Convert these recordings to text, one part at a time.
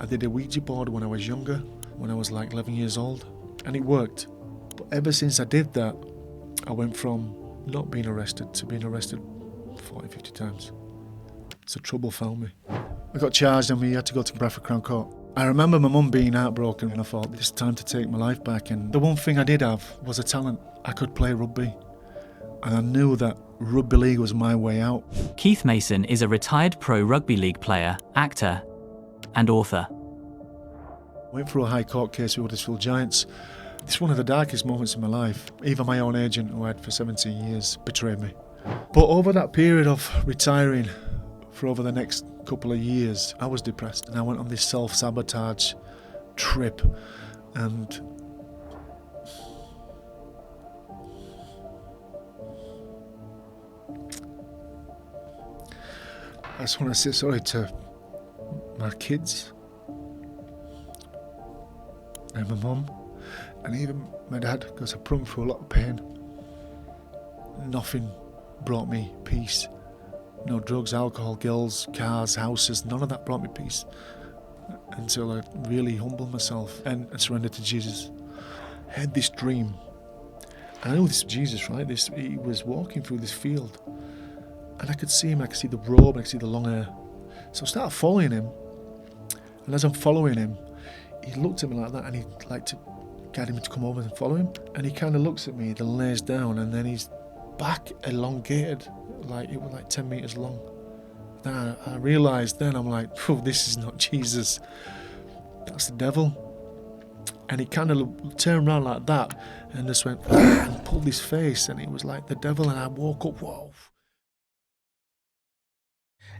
I did a Ouija board when I was younger, when I was like 11 years old, and it worked. But ever since I did that, I went from not being arrested to being arrested 40, 50 times. So trouble found me. I got charged and we had to go to Bradford Crown Court. I remember my mum being heartbroken and I thought, it's time to take my life back. And the one thing I did have was a talent. I could play rugby. And I knew that rugby league was my way out. Keith Mason is a retired pro rugby league player, actor and author. I went through a high court case with Huddersfield Giants. It's one of the darkest moments in my life. Even my own agent, who I had for 17 years, betrayed me. But over that period of retiring, for over the next couple of years, I was depressed and I went on this self-sabotage trip, and I just want to say sorry to my kids and my mum and even my dad, because I put them through a lot of pain. Nothing brought me peace. No drugs, alcohol, girls, cars, houses, none of that brought me peace until I really humbled myself and surrendered to Jesus. I had this dream. I knew this Jesus, right? He was walking through this field and I could see him, I could see the robe, I could see the long hair. So I started following him, and as I'm following him, he looked at me like that and he'd like to get him to come over and follow him. And he kind of looks at me, then lays down, and then his back elongated, like it was like 10 metres long. Then I realised then, I'm like, this is not Jesus, that's the devil. And he kind of turned around like that and just went and pulled his face, and it was like the devil. And I woke up, whoa.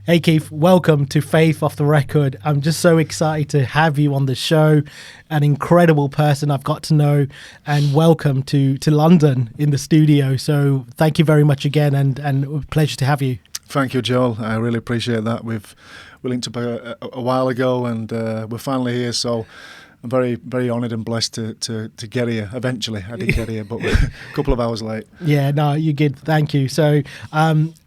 Hey Keith, welcome to Faith Off the Record. I'm just so excited to have you on the show. An incredible person I've got to know, and welcome to London in the studio. So thank you very much again, and a pleasure to have you. Thank you, Joel. I really appreciate that. We linked up a while ago, and we're finally here. So I'm very, very honoured and blessed to get here. Eventually, I did get here, but a couple of hours late. Yeah, no, you're good. Thank you. So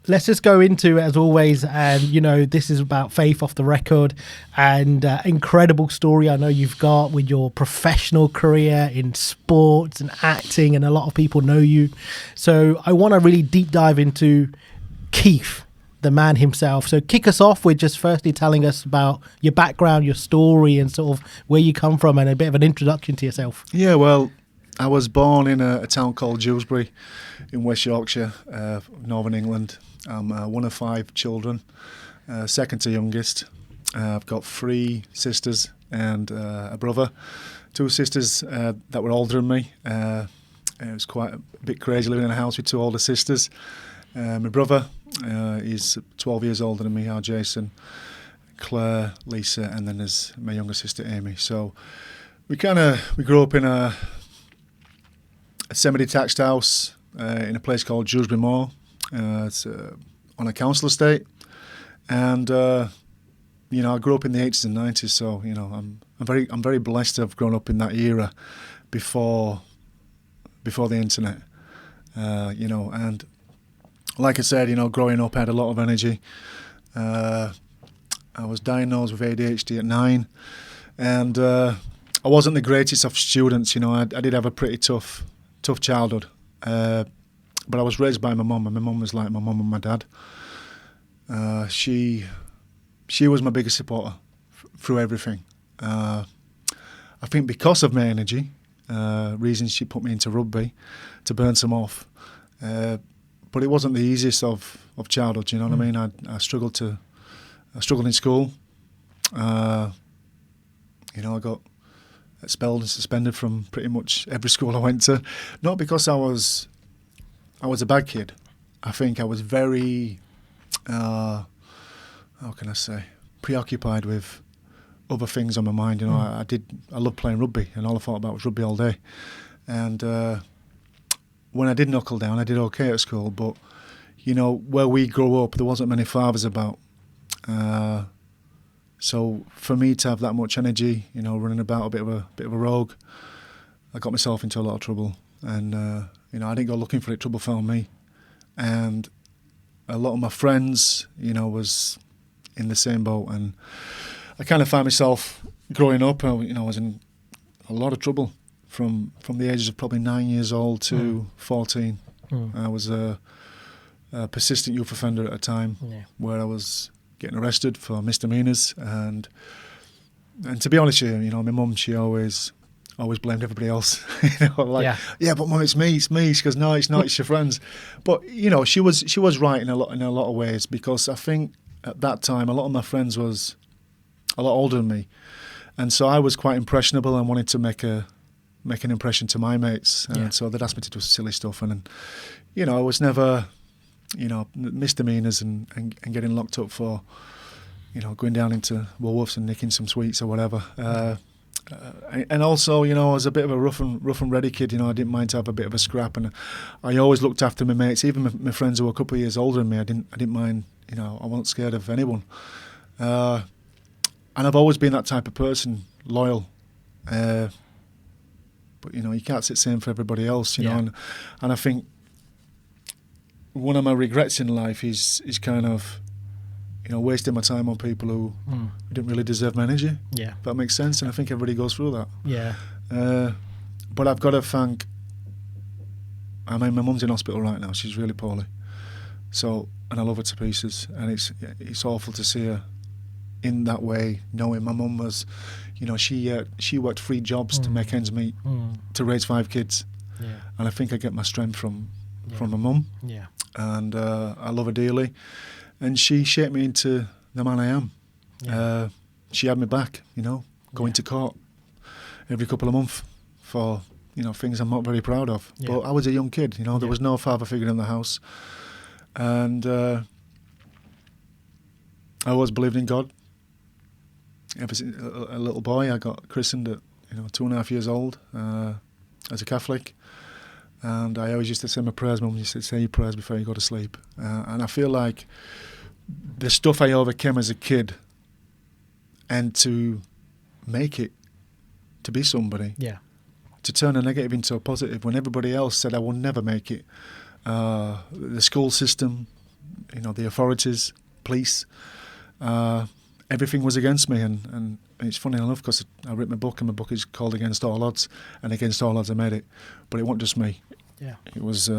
let's just go into it as always. And, this is about Faith Off the Record, and incredible story I know you've got with your professional career in sports and acting, and a lot of people know you. So I want to really deep dive into Keith, the man himself. So kick us off with just firstly telling us about your background, your story, and sort of where you come from, and a bit of an introduction to yourself. Yeah, well, I was born in a town called Dewsbury in West Yorkshire, Northern England. I'm one of 5 children, second to youngest. I've got 3 sisters and a brother, 2 sisters that were older than me. It was quite a bit crazy living in a house with 2 older sisters. My brother, he's 12 years older than me, Jason, Claire, Lisa, and then there's my younger sister, Amy. So we grew up in a semi-detached house in a place called Dewsbury Moor. It's on a council estate, and I grew up in the 80s and 90s. So I'm very blessed to have grown up in that era before the internet. And like I said, growing up, I had a lot of energy. I was diagnosed with ADHD at 9, and I wasn't the greatest of students. I did have a pretty tough childhood, but I was raised by my mum, and my mum was like my mum and my dad. She was my biggest supporter through everything. I think because of my energy, reasons she put me into rugby to burn some off. But it wasn't the easiest of childhood, you know what I mean? I struggled in school. I got expelled and suspended from pretty much every school I went to. Not because I was a bad kid. I think I was very, how can I say, preoccupied with other things on my mind. I loved playing rugby, and all I thought about was rugby all day. And when I did knuckle down, I did okay at school, but, where we grew up, there wasn't many fathers about. So for me to have that much energy, running about a bit of a rogue, I got myself into a lot of trouble. And, I didn't go looking for it, trouble found me. And a lot of my friends, was in the same boat. And I kind of found myself growing up, I was in a lot of trouble from the ages of probably 9 years old to 14. I was a persistent youth offender at a time where I was getting arrested for misdemeanors, and to be honest with you, my mum, she always blamed everybody else. Yeah, but mum, it's me. She goes, no, it's not. It's your friends. But she was right in a lot of ways, because I think at that time a lot of my friends was a lot older than me, and so I was quite impressionable and wanted to make an impression to my mates, and so they'd ask me to do silly stuff, and I was never, misdemeanors and getting locked up for, going down into Woolworths and nicking some sweets or whatever. And also, I was a bit of a rough and ready kid. I didn't mind to have a bit of a scrap, and I always looked after my mates, even my friends who were a couple of years older than me. I didn't mind. I wasn't scared of anyone. And I've always been that type of person, loyal. But you can't sit saying for everybody else, and I think one of my regrets in life is kind of, wasting my time on people who didn't really deserve my energy. Yeah, if that makes sense. And I think everybody goes through that. Yeah. But I've got to thank. My mum's in hospital right now. She's really poorly. So, and I love her to pieces. And it's awful to see her in that way, knowing my mum was, she worked 3 jobs to make ends meet, to raise 5 kids. Yeah. And I think I get my strength from my mum. Yeah. And I love her dearly. And she shaped me into the man I am. Yeah. She had me back, going to court every couple of months for, things I'm not very proud of. Yeah. But I was a young kid, there was no father figure in the house. And I always believed in God. Ever since a little boy, I got christened at 2.5 years old as a Catholic. And I always used to say my prayers. Mum used to say your prayers before you go to sleep. And I feel like the stuff I overcame as a kid, and to make it, to be somebody, to turn a negative into a positive when everybody else said I will never make it. The school system, the authorities, police, everything was against me. And it's funny enough, because I wrote my book, and my book is called Against All Odds, and against all odds I made it. But it wasn't just me. Yeah, it was.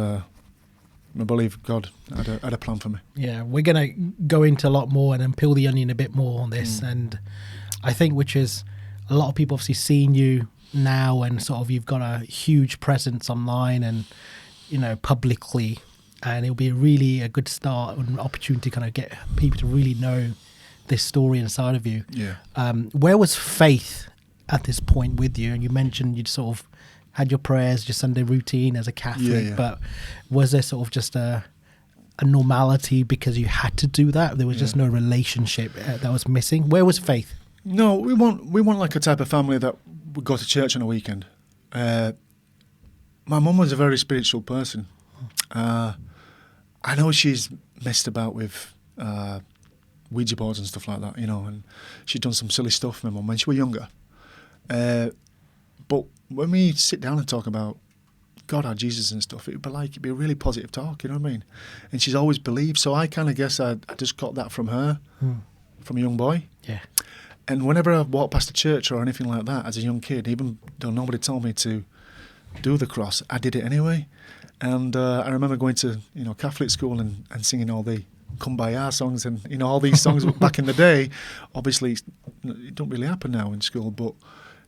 I believe God had a plan for me. Yeah, we're going to go into a lot more and then peel the onion a bit more on this. And I think, which is a lot of people obviously seeing you now, and sort of you've got a huge presence online and publicly, and it'll be really a good start and opportunity to kind of get people to really know this story inside of you. Yeah. Where was faith at this point with you? And you mentioned you'd sort of had your prayers, your Sunday routine as a Catholic, but was there sort of just a normality because you had to do that? There was just no relationship that was missing. Where was faith? No, we want like a type of family that would go to church on a weekend. My mum was a very spiritual person. I know she's messed about with Ouija boards and stuff like that, and she'd done some silly stuff, my mum, when she was younger. But when we sit down and talk about God or Jesus and stuff, it'd be a really positive talk, you know what I mean? And she's always believed, so I kind of guess I just got that from her, from a young boy. Yeah. And whenever I walked past a church or anything like that as a young kid, even though nobody told me to do the cross, I did it anyway. And I remember going to Catholic school and singing all the Kumbaya songs and all these songs back in the day. Obviously, it don't really happen now in school, but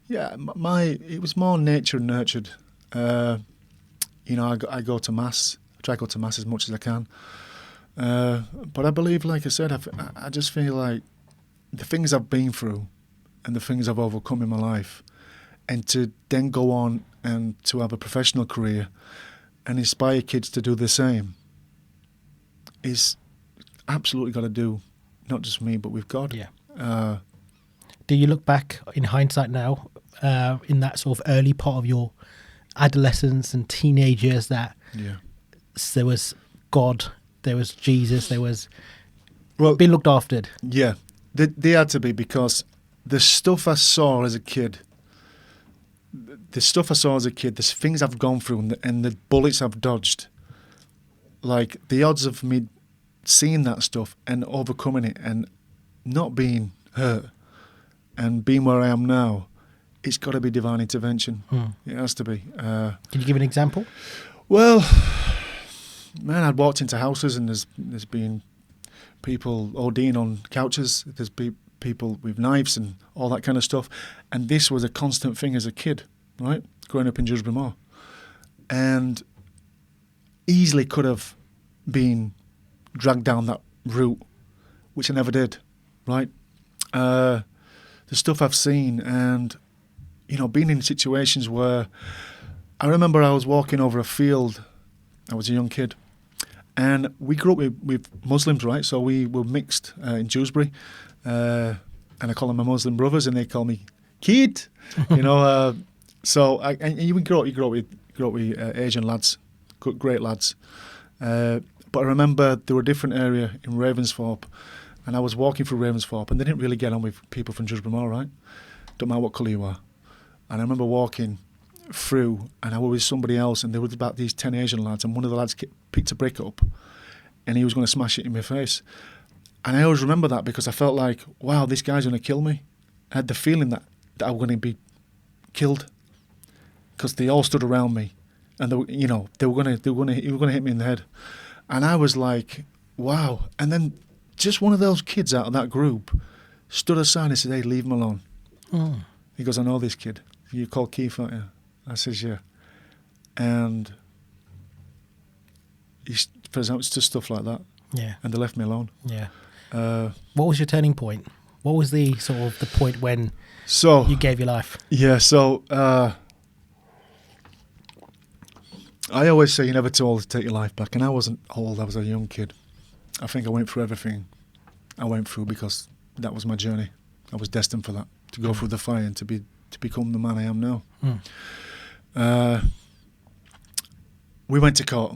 yeah, it was more nature and nurtured. I go to mass. I try to go to mass as much as I can. But I believe, like I said, I just feel like the things I've been through and the things I've overcome in my life, and to then go on and to have a professional career and inspire kids to do the same, is absolutely got to do, not just me, but with God. Yeah. Do you look back in hindsight now, in that sort of early part of your adolescence and teenagers, that there was God, there was Jesus, there was being looked after? Yeah, they had to be, because the stuff I saw as a kid, the things I've gone through and the bullets I've dodged, like the odds of me seeing that stuff and overcoming it and not being hurt and being where I am now, it's got to be divine intervention. It has to be. Can you give an example? Well, man, I'd walked into houses and there's been people ODing on couches. There's been people with knives and all that kind of stuff. And this was a constant thing as a kid, right? Growing up in Dewsbury Moor. And easily could have been dragged down that route, which I never did, right? The stuff I've seen and, being in situations where I remember I was walking over a field. I was a young kid. And we grew up with Muslims, right? So we were mixed in Dewsbury. And I call them my Muslim brothers, and they call me Kid. So you grow up with Asian lads, great lads. But I remember there were a different area in Ravensthorpe, and I was walking through Ravensthorpe, and they didn't really get on with people from Dewsbury Moor, right? Don't matter what colour you are. And I remember walking through, and I was with somebody else, and there was about these 10 Asian lads, and one of the lads picked a brick up, and he was going to smash it in my face. And I always remember that because I felt like, wow, this guy's going to kill me. I had the feeling that I was going to be killed because they all stood around me, and he was going to hit me in the head. And I was like, wow. And then just one of those kids out of that group stood aside and said, hey, leave him alone. He goes, I know this kid. You called Keith, aren't you? I says, yeah. And it's just stuff like that. Yeah. And they left me alone. Yeah. What was your turning point? What was the sort of the point when you gave your life? Yeah, so I always say you're never too old to take your life back. And I wasn't old, I was a young kid. I think I went through everything I went through because that was my journey. I was destined for that, to go through the fire and to become the man I am now. We went to court.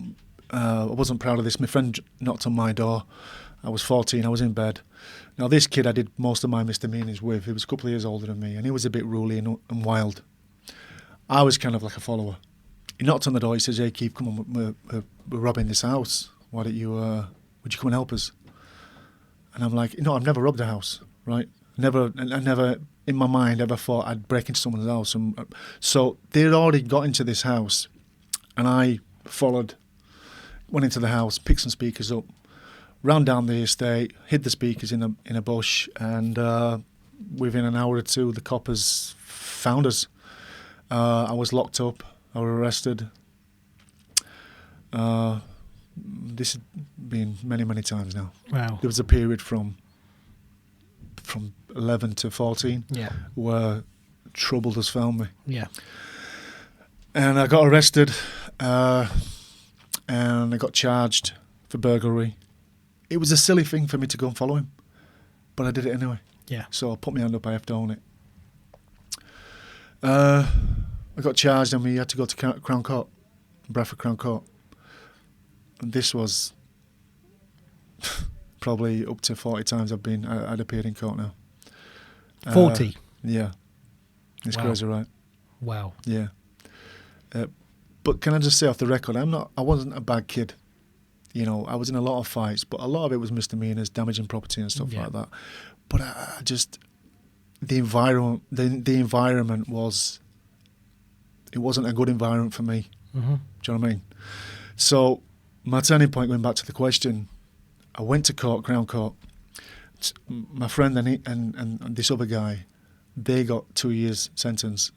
I wasn't proud of this. My friend knocked on my door. I was 14. I was in bed. Now, this kid I did most of my misdemeanors with. He was a couple of years older than me, and he was a bit ruly and wild. I was kind of like a follower. He knocked on the door. He says, hey, Keith, come on, we're robbing this house. Why don't you, would you come and help us? And I'm like, no, I've never robbed a house, right? I never, in my mind, ever thought I'd break into someone's house. So they'd already got into this house, and I followed, went into the house, picked some speakers up, ran down the estate, hid the speakers in a bush, and within an hour or two, the coppers found us. I was locked up. I was arrested. This has been many, many times now. Wow. There was a period from 11 to 14 where trouble has found me. Yeah. And I got arrested and I got charged for burglary. It was a silly thing for me to go and follow him, but I did it anyway. Yeah. So I put my hand up, I have to own it. I got charged and we had to go to Crown Court, Bradford Crown Court. And this was probably up to 40 times I'd appeared in court now. 40? Yeah. It's crazy, right? Wow. Yeah. But can I just say off the record, I wasn't a bad kid. I was in a lot of fights, but a lot of it was misdemeanors, damaging property and stuff like that. But I just, the environment was, it wasn't a good environment for me. Mm-hmm. Do you know what I mean? So my turning point, going back to the question, I went to court, Crown Court. My friend and this other guy, they got 2 years sentence.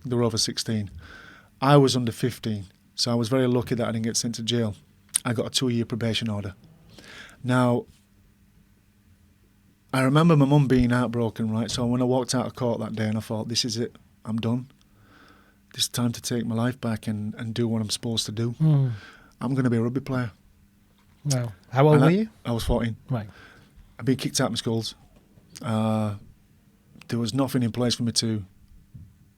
They were over 16. I was under 15, so I was very lucky that I didn't get sent to jail. I got a 2-year probation order. Now, I remember my mum being heartbroken, right? So when I walked out of court that day and I thought, this is it, I'm done. It's time to take my life back and do what I'm supposed to do. I'm going to be a rugby player. Wow. How old were you? I was 14. Right. I'd been kicked out of my schools. There was nothing in place for me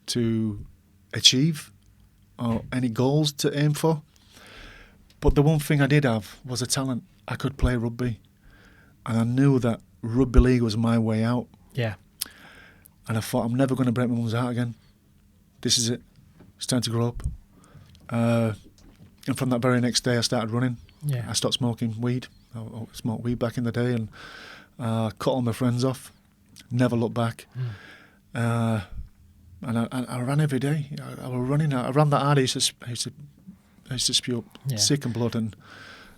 to achieve or any goals to aim for. But the one thing I did have was a talent. I could play rugby. And I knew that rugby league was my way out. Yeah. And I thought, I'm never going to break my mum's heart again. This is it. It's time to grow up. And from that very next day, I started running. Yeah. I stopped smoking weed. I smoked weed back in the day and cut all my friends off. Never looked back. And I ran every day. I was running. I ran that hard. I used to spew up sick and blood, and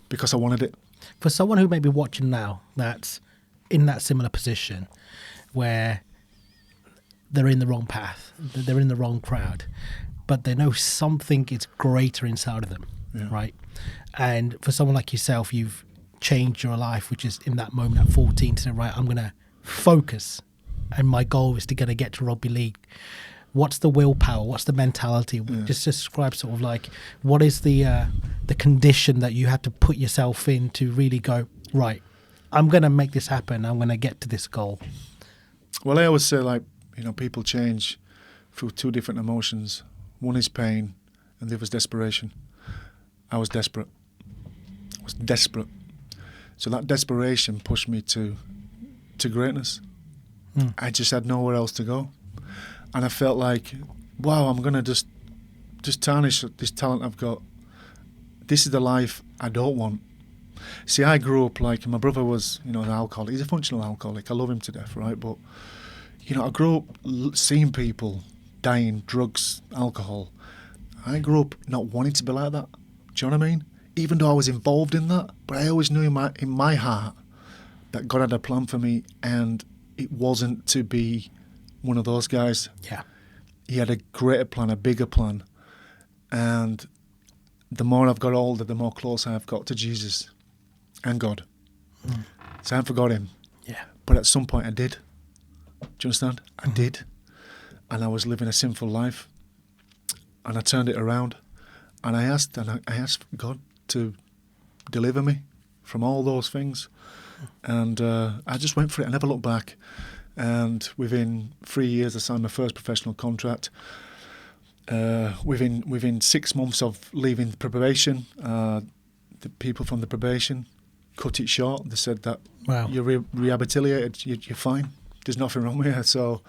because I wanted it. For someone who may be watching now that's in that similar position where they're in the wrong path, they're in the wrong crowd, but they know something is greater inside of them, right? And for someone like yourself, you've changed your life, which is in that moment at 14 to say, right, I'm going to focus and my goal is to get to rugby league. What's the willpower? What's the mentality? Just describe sort of like what is the condition that you had to put yourself in to really go, right, I'm going to make this happen. I'm going to get to this goal. Well, I always say, like, people change through two different emotions. One is pain and the other is desperation. I was desperate. So that desperation pushed me to greatness. I just had nowhere else to go. And I felt like, wow, I'm going to just tarnish this talent I've got. This is the life I don't want. See, I grew up like, my brother was, an alcoholic. He's a functional alcoholic. I love him to death, right? But, I grew up seeing people dying, drugs, alcohol. I grew up not wanting to be like that. Do you know what I mean? Even though I was involved in that, but I always knew in my heart that God had a plan for me, and it wasn't to be one of those guys. Yeah. He had a greater plan, a bigger plan. And the more I've got older, the more close I've got to Jesus and God. So I haven't forgot him. Yeah. But at some point I did. Do you understand? I did. And I was living a sinful life. And I turned it around. And I asked God to deliver me from all those things. And I just went for it. I never looked back. And within 3 years, I signed my first professional contract. Within 6 months of leaving probation, the people from the probation cut it short. They said that you're rehabilitated, you're fine. There's nothing wrong with you. So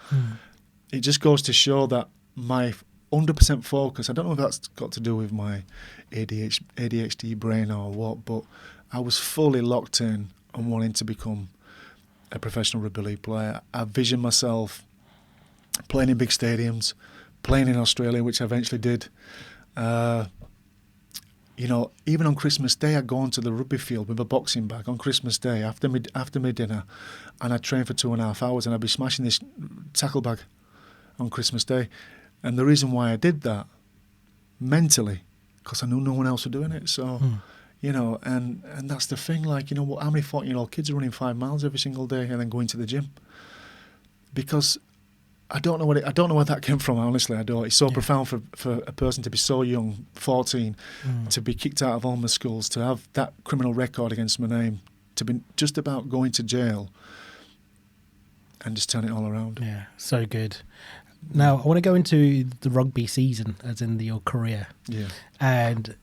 it just goes to show that my 100% focus, I don't know if that's got to do with my ADHD brain or what, but I was fully locked in on wanting to become a professional rugby league player. I visioned myself playing in big stadiums, playing in Australia, which I eventually did. Even on Christmas Day, I'd go onto the rugby field with a boxing bag on Christmas Day after my dinner, and I'd train for 2.5 hours, and I'd be smashing this tackle bag on Christmas Day. And the reason why I did that mentally, because I knew no one else was doing it. So, and that's the thing. Like, how many 14-year-old kids are running 5 miles every single day and then going to the gym? Because I don't know where that came from. Honestly, I don't. It's so profound for a person to be so young, 14, to be kicked out of all my schools, to have that criminal record against my name, to be just about going to jail, and just turn it all around. Yeah, so good. Now, I want to go into the rugby season, as in your career. Yeah. And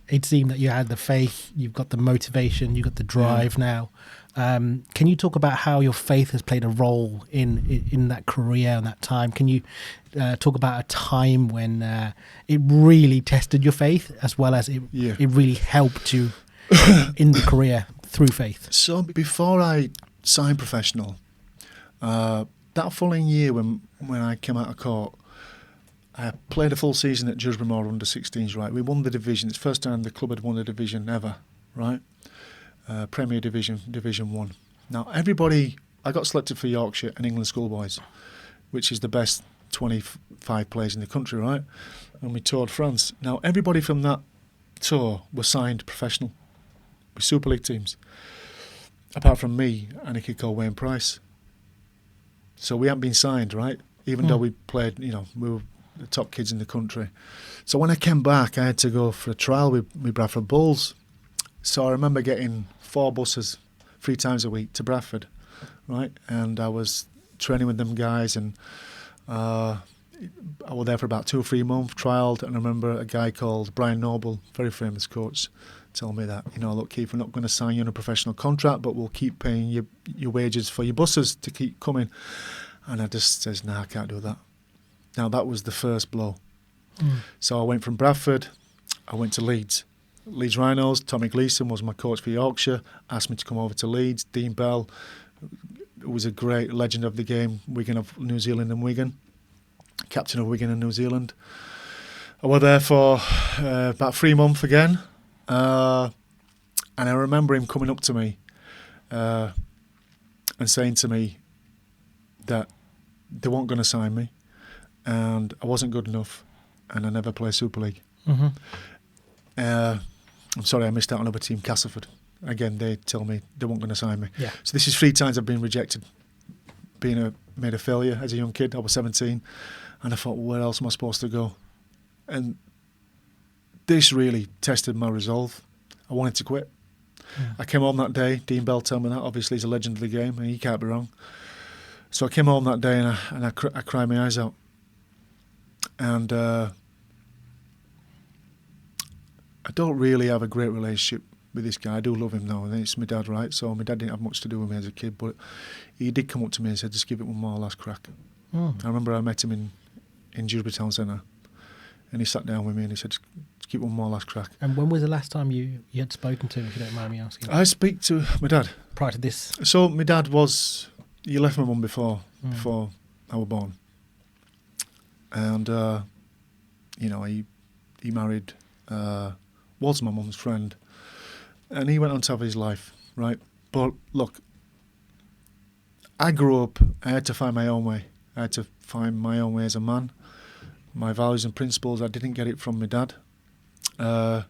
it seemed that you had the faith, you've got the motivation, you've got the drive now. Can you talk about how your faith has played a role in that career and that time? Can you talk about a time when it really tested your faith, as well as it really helped you in the career through faith? So before I signed professional, that following year when I came out of court, I played a full season at Dewsbury Moor under-16s, right? We won the division. It's the first time the club had won a division ever, right? Premier Division, Division 1. Now, I got selected for Yorkshire and England Schoolboys, which is the best 25 players in the country, right? And we toured France. Now, everybody from that tour was signed professional with Super League teams, apart from me and a kid called Wayne Price. So we hadn't been signed, right? Even though we played, we were the top kids in the country. So when I came back, I had to go for a trial with Bradford Bulls. So I remember getting 4 buses 3 times a week to Bradford, right? And I was training with them guys, and I was there for about 2 or 3 months, trialled, and I remember a guy called Brian Noble, very famous coach, told me that, look, Keith, we're not going to sign you on a professional contract, but we'll keep paying your wages for your buses to keep coming. And I just says, nah, I can't do that. Now, that was the first blow. So I went from Bradford, I went to Leeds Rhinos. Tommy Gleeson was my coach for Yorkshire, asked me to come over to Leeds. Dean Bell, who was a great legend of the game, Wigan of New Zealand and Wigan, captain of Wigan and New Zealand. I was there for about 3 months again, and I remember him coming up to me and saying to me that they weren't going to sign me, and I wasn't good enough, and I never play Super League. Mm-hmm. I'm sorry, I missed out on another team, Castleford. Again, they tell me they weren't going to sign me. Yeah. So this is 3 times I've been rejected, made a failure as a young kid. I was 17, and I thought, well, where else am I supposed to go? And this really tested my resolve. I wanted to quit. Mm. I came home that day. Dean Bell told me that. Obviously, he's a legend of the game, and he can't be wrong. So I came home that day, and I cried my eyes out. And I don't really have a great relationship with this guy. I do love him though, and it's my dad, right? So my dad didn't have much to do with me as a kid, but he did come up to me and said, just give it one more last crack. Mm. I remember I met him in Dewsbury Town Centre, and he sat down with me and he said, just give it one more last crack. And when was the last time you had spoken to him, if you don't mind me asking? I speak to my dad. Prior to this? So my dad he left my mum before I was born. And, he married, was my mum's friend. And he went on to have his life, right? But look, I grew up, I had to find my own way. I had to find my own way as a man. My values and principles, I didn't get it from my dad. And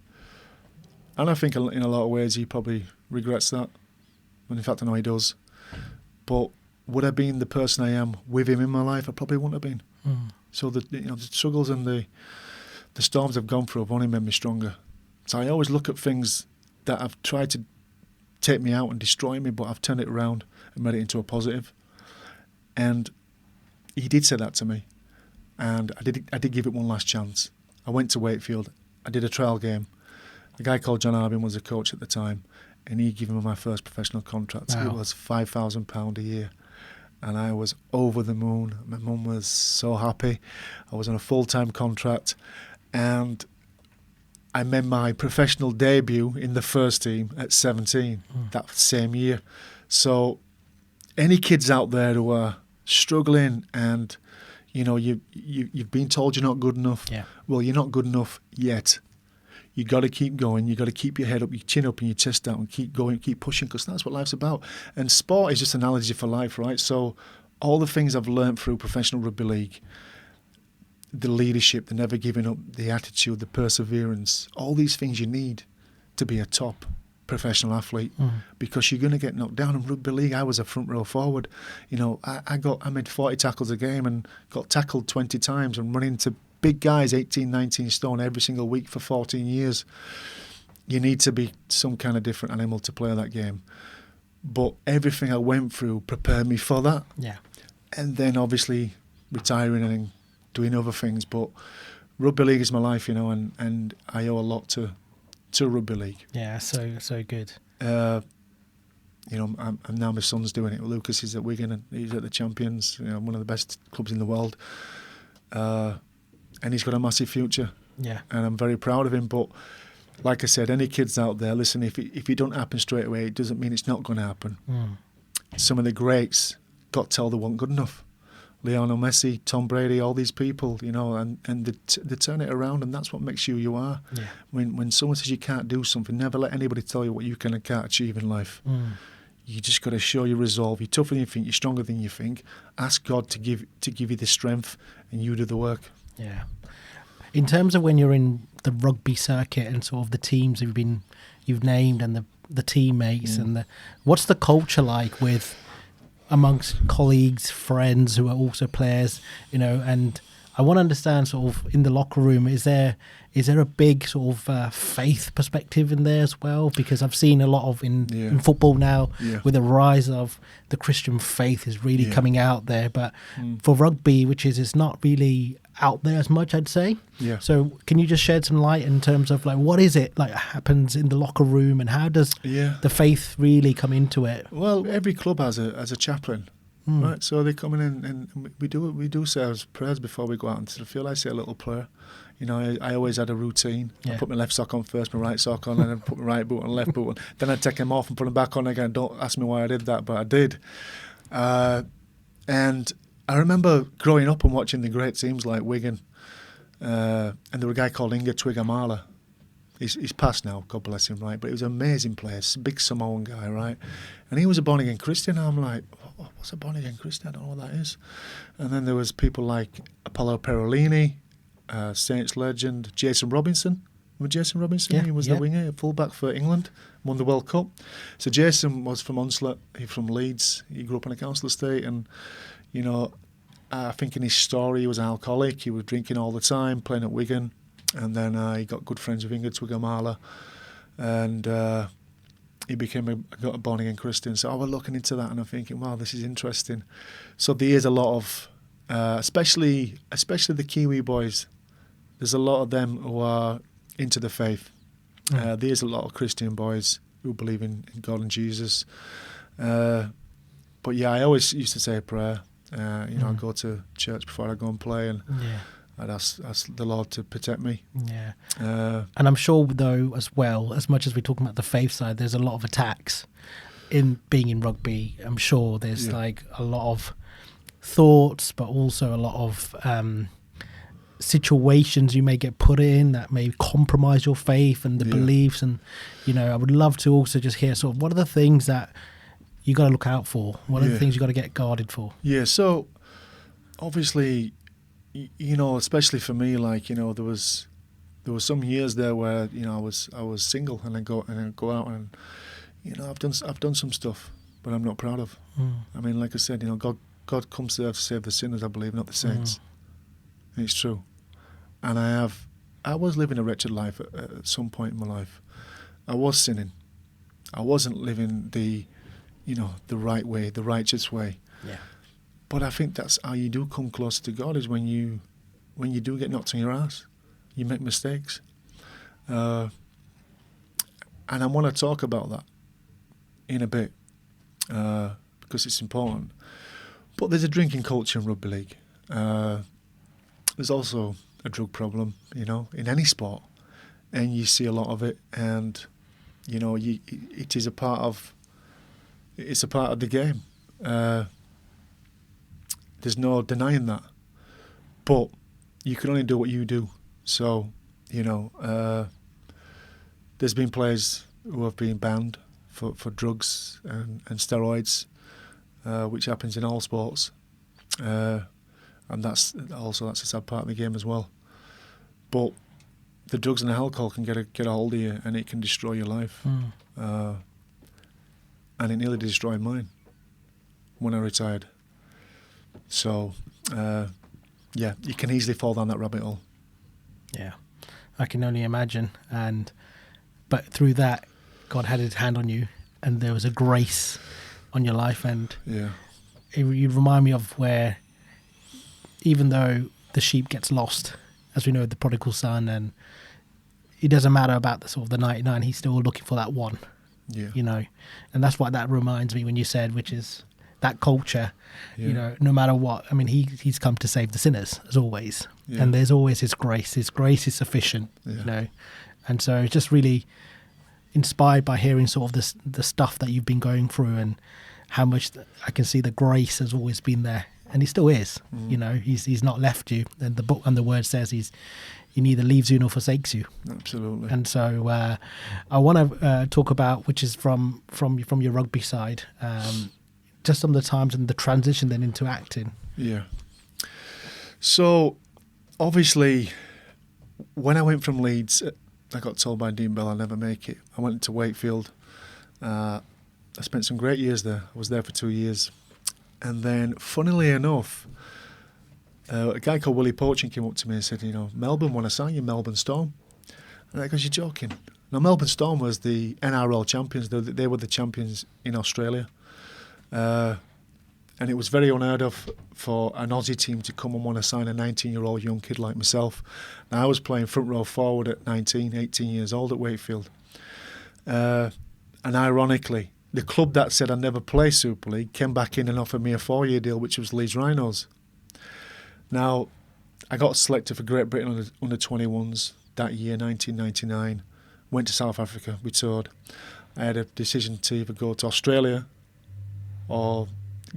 I think in a lot of ways he probably regrets that. And in fact, I know he does. But would I have been the person I am with him in my life? I probably wouldn't have been. Mm. So the struggles and the storms I've gone through have only made me stronger. So I always look at things that have tried to take me out and destroy me, but I've turned it around and made it into a positive. And he did say that to me, and I did give it one last chance. I went to Wakefield. I did a trial game. A guy called John Arbin was a coach at the time, and he gave me my first professional contract. Wow. It was £5,000 a year. And I was over the moon. My mum was so happy. I was on a full-time contract, and I made my professional debut in the first team at 17 that same year. So any kids out there who are struggling and you've been told you're not good enough, well, you're not good enough yet. You got to keep going. You got to keep your head up, your chin up, and your chest out, and keep going, keep pushing, because that's what life's about. And sport is just an analogy for life, right? So all the things I've learned through professional rugby league, the leadership, the never giving up, the attitude, the perseverance, all these things you need to be a top professional athlete, because you're going to get knocked down. In rugby league, I was a front row forward. I made 40 tackles a game and got tackled 20 times and run into big guys, 18, 19 stone, every single week for 14 years. You need to be some kind of different animal to play that game. But everything I went through prepared me for that. Yeah. And then obviously retiring and doing other things. But rugby league is my life, and I owe a lot to rugby league. Yeah, so good. I'm now my son's doing it. Lucas is at Wigan and he's at the Champions, one of the best clubs in the world. And he's got a massive future. Yeah. And I'm very proud of him. But like I said, any kids out there, listen, if it don't happen straight away, it doesn't mean it's not going to happen. Some of the greats got told they weren't good enough. Lionel Messi, Tom Brady, all these people, and they turn it around, and that's what makes you are. Yeah. When someone says you can't do something, never let anybody tell you what you can and can't achieve in life. You just got to show your resolve. You're tougher than you think. You're stronger than you think. Ask God to give you the strength, and you do the work. Yeah. In terms of when you're in the rugby circuit and sort of the teams you've named and the teammates and what's the culture like with amongst colleagues, friends who are also players, and I want to understand sort of in the locker room, is there a big sort of faith perspective in there as well? Because I've seen a lot of in football now with the rise of the Christian faith is really coming out there, but for rugby, which is not really out there as much, I'd say. Yeah. So can you just shed some light in terms of like what is it like happens in the locker room and how does the faith really come into it? Well, every club has a chaplain. Right, so they come in and we do say our prayers before we go out into the field. I say a little prayer. I always had a routine. I put my left sock on first, my right sock on, and then put my right boot on, left boot on. Then I'd take them off and put them back on again. Don't ask me why I did that, but I did. And I remember growing up and watching the great teams like Wigan, and there was a guy called Inga Twigamala. He's passed now, God bless him, right? But he was an amazing player, big Samoan guy, right? And he was a born-again Christian. I'm like, what's a born-again Christian? I don't know what that is. And then there was people like Apollo Perolini, Saints legend, Jason Robinson. Remember Jason Robinson? Yeah, He was the winger, fullback for England, won the World Cup. So Jason was from Hunslet, he's from Leeds. He grew up in a council estate, and, you know, I think in his story he was an alcoholic. He was drinking all the time, playing at Wigan. And then he got good friends with Inga Twigamala, and he became a born-again Christian. So I was looking into that, and I'm thinking, wow, this is interesting. So there is a lot of, especially the Kiwi boys, there's a lot of them who are into the faith. There's a lot of Christian boys who believe in God and Jesus. But yeah, I always used to say a prayer. I'd go to church before I go and play, and I'd ask the Lord to protect me. Yeah. And I'm sure, though, as well, as much as we're talking about the faith side, there's a lot of attacks in being in rugby. I'm sure there's like a lot of thoughts, but also a lot of situations you may get put in that may compromise your faith and the beliefs. And, I would love to also just hear sort of what are the things that you got to look out for? What are the things you got to get guarded for? Yeah, so obviously, especially for me, like, there was some years there where, I was single, and I go out and, I've done some stuff, but I'm not proud of. I mean, like I said, God comes there to save the sinners, I believe, not the saints. And it's true. And I was living a wretched life at some point in my life. I was sinning. I wasn't living the right way, the righteous way. Yeah. But I think that's how you do come closer to God, is when you do get knocked on your ass, you make mistakes. And I want to talk about that in a bit, because it's important. But there's a drinking culture in rugby league. There's also a drug problem, in any sport. And you see a lot of it, and, it is a part of the game. There's no denying that. But you can only do what you do. So, there's been players who have been banned for drugs and steroids, which happens in all sports. And that's a sad part of the game as well. But the drugs and the alcohol can get a hold of you, and it can destroy your life. And it nearly destroyed mine when I retired. So, you can easily fall down that rabbit hole. Yeah, I can only imagine. But through that, God had His hand on you, and there was a grace on your life. And you remind me of where, even though the sheep gets lost, as we know, the prodigal son, and it doesn't matter about the sort of the 99, he's still looking for that one. And that's what that reminds me when you said, which is that culture, no matter what. I mean, he's come to save the sinners, as always. And there's always His grace. His grace is sufficient, And so it's just really inspired by hearing sort of the stuff that you've been going through, and how much I can see the grace has always been there. And He still is, He's not left you. And the book and the word says He neither leaves you nor forsakes you. Absolutely. And so I want to talk about, which is from your rugby side, just some of the times and the transition then into acting. Yeah. So, obviously, when I went from Leeds, I got told by Dean Bell I'd never make it. I went to Wakefield. I spent some great years there. I was there for 2 years. And then, funnily enough, a guy called Willie Poaching came up to me and said, Melbourne want to sign you, Melbourne Storm. And I go, you're joking. Now, Melbourne Storm was the NRL champions. They were the champions in Australia. And it was very unheard of for an Aussie team to come and want to sign a 19-year-old young kid like myself. Now, I was playing front row forward at 19, 18 years old at Wakefield. And ironically, the club that said I'd never play Super League came back in and offered me a 4-year deal, which was Leeds Rhinos. Now, I got selected for Great Britain under 21s that year, 1999. Went to South Africa, we toured. I had a decision to either go to Australia or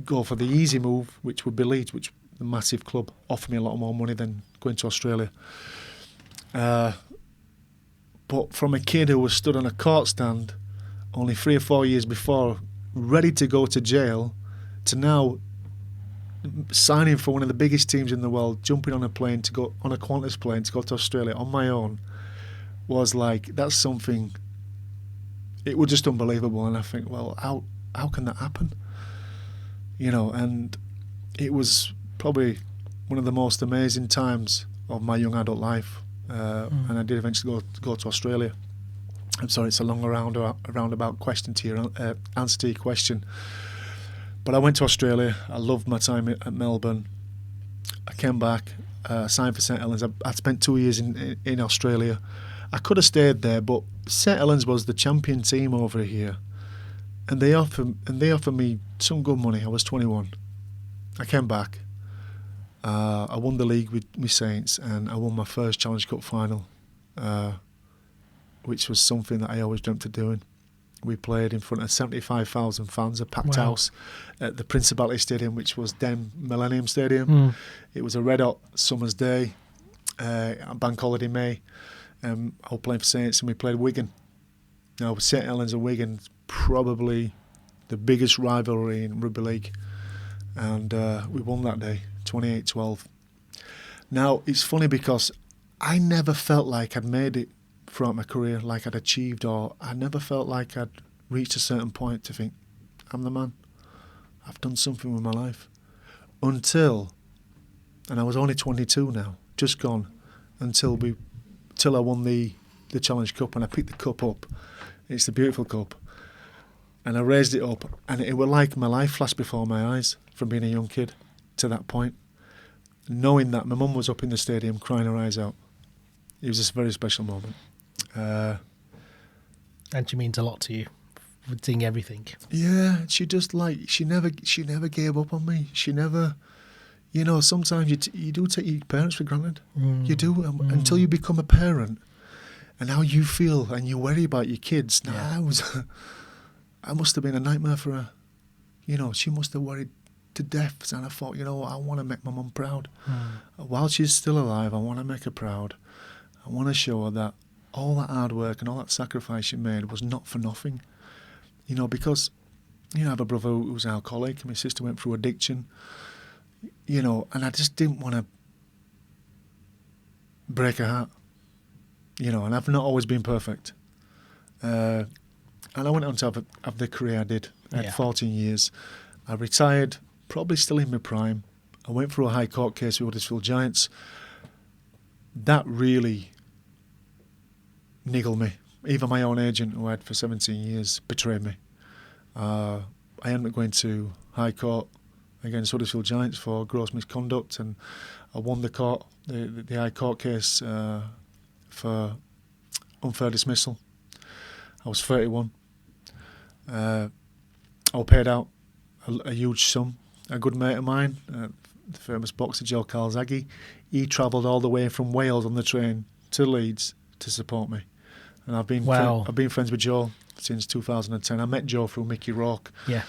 go for the easy move, which would be Leeds, which the massive club offered me a lot more money than going to Australia. But from a kid who was stood on a court stand only 3 or 4 years before, ready to go to jail, to now signing for one of the biggest teams in the world, jumping on a plane to go on a Qantas plane to go to Australia on my own, was like, that's something. It was just unbelievable, and I think, well, how can that happen? You know, and it was probably one of the most amazing times of my young adult life, and I did eventually go to Australia. I'm sorry, it's a long roundabout question to your answer to your question. But I went to Australia. I loved my time at Melbourne. I came back, signed for St Helens. I spent 2 years in Australia. I could have stayed there, but St Helens was the champion team over here, and they offered me some good money. I was 21. I came back. I won the league with Saints, and I won my first Challenge Cup final, which was something that I always dreamt of doing. We played in front of 75,000 fans, a packed house, at the Principality Stadium, which was then Millennium Stadium. It was a red-hot summer's day, bank holiday May. I was playing for Saints, and we played Wigan. Now, St Helens and Wigan, probably the biggest rivalry in rugby league, and we won that day, 28-12. Now, it's funny because I never felt like I'd made it throughout my career, like I'd achieved, or I never felt like I'd reached a certain point to think, I'm the man. I've done something with my life. Until, and I was only 22 now, just gone, until I won the Challenge Cup, and I picked the cup up. It's the beautiful cup. And I raised it up, and it was like my life flashed before my eyes from being a young kid to that point. Knowing that my mum was up in the stadium crying her eyes out. It was a very special moment. And she means a lot to you, seeing everything. Yeah, she never gave up on me. She never, you know, sometimes you do take your parents for granted. You do, until you become a parent, and how you feel and you worry about your kids. Now, I must have been a nightmare for her. You know, she must have worried to death, and I thought, you know what, I want to make my mum proud. While she's still alive, I want to make her proud. I want to show her that all that hard work and all that sacrifice she made was not for nothing. You know, because, you know, I have a brother who was an alcoholic, and my sister went through addiction, you know, and I just didn't want to break her heart, you know, and I've not always been perfect. And I went on to have the career I did. I had 14 years. I retired, probably still in my prime. I went through a high court case with Huddersfield Giants. That really niggled me. Even my own agent, who I had for 17 years, betrayed me. I ended up going to High Court against Huddersfield Giants for gross misconduct, and I won the High Court case for unfair dismissal. I was 31. I was paid out a huge sum. A good mate of mine, the famous boxer Joe Calzaghe, he travelled all the way from Wales on the train to Leeds to support me. And I've been friends with Joe since 2010. I met Joe through Mickey Rourke. Yeah.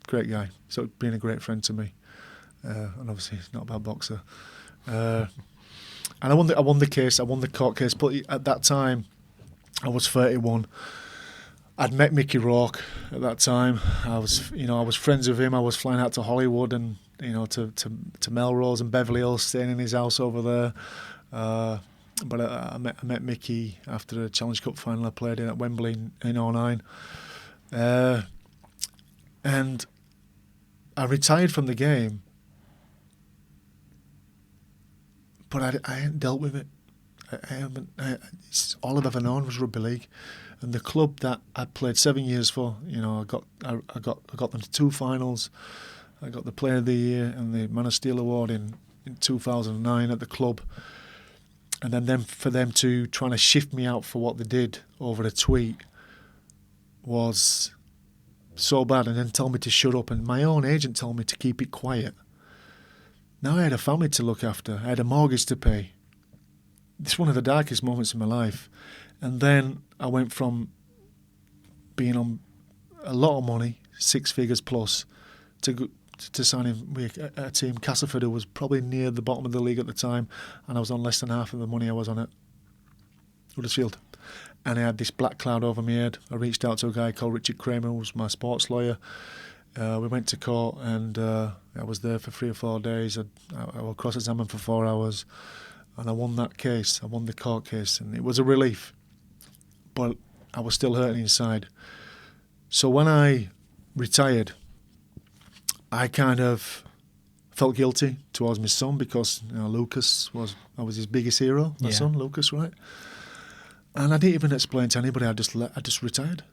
Great guy. So being a great friend to me. And obviously he's not a bad boxer. And I won the case. I won the court case. But at that time, I was 31. I'd met Mickey Rourke at that time. I was friends with him. I was flying out to Hollywood and, you know, to Melrose and Beverly Hills, staying in his house over there. But I met Mickey after the Challenge Cup final I played in at Wembley in 2009. And I retired from the game, but I hadn't dealt with it. It's all I've ever known was rugby league, and the club that I played 7 years for. You know, I got them to 2 finals. I got the Player of the Year and the Man of Steel award in 2009 at the club. And then for them to try to shift me out for what they did over a tweet was so bad, and then tell me to shut up. And my own agent told me to keep it quiet. Now I had a family to look after. I had a mortgage to pay. It's one of the darkest moments in my life. And then I went from being on a lot of money, 6 figures plus, to sign in with a team, Castleford, who was probably near the bottom of the league at the time, and I was on less than half of the money I was on at Huddersfield. And I had this black cloud over my head. I reached out to a guy called Richard Kramer, who was my sports lawyer. We went to court, and I was there for 3 or 4 days. I was cross-examined for 4 hours, and I won that case. I won the court case, and it was a relief. But I was still hurting inside. So when I retired, I kind of felt guilty towards my son because Lucas I was his biggest hero, my son Lucas, right? And I didn't even explain to anybody. I just retired.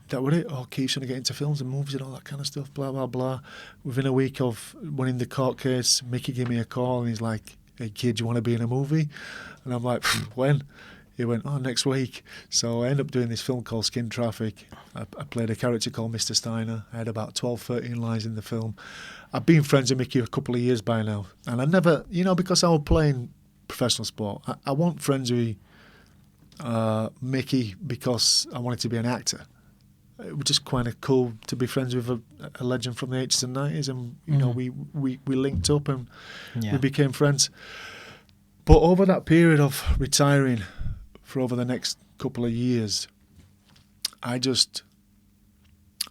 That was it. Oh, Keith's going to get into films and movies and all that kind of stuff. Blah blah blah. Within a week of winning the court case, Mickey gave me a call and he's like, "Hey kid, do you want to be in a movie?" And I'm like, "When?" He went, "Oh, next week." So I ended up doing this film called Skin Traffic. I played a character called Mr. Steiner. I had about 12, 13 lines in the film. I've been friends with Mickey a couple of years by now, and I never, because I was playing professional sport, I wasn't friends with Mickey because I wanted to be an actor. It was just kind of cool to be friends with a legend from the 80s and 90s, and we linked up and we became friends. But over that period of retiring, for over the next couple of years, I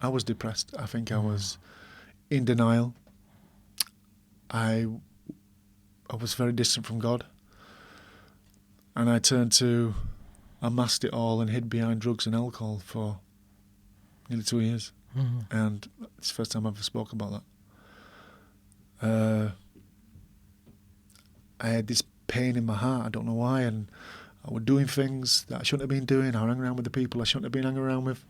was depressed. I think I was in denial. I was very distant from God, and I masked it all and hid behind drugs and alcohol for nearly 2 years. And it's the first time I've ever spoke about that. I had this pain in my heart, I don't know why, and I was doing things that I shouldn't have been doing. I hung around with the people I shouldn't have been hanging around with.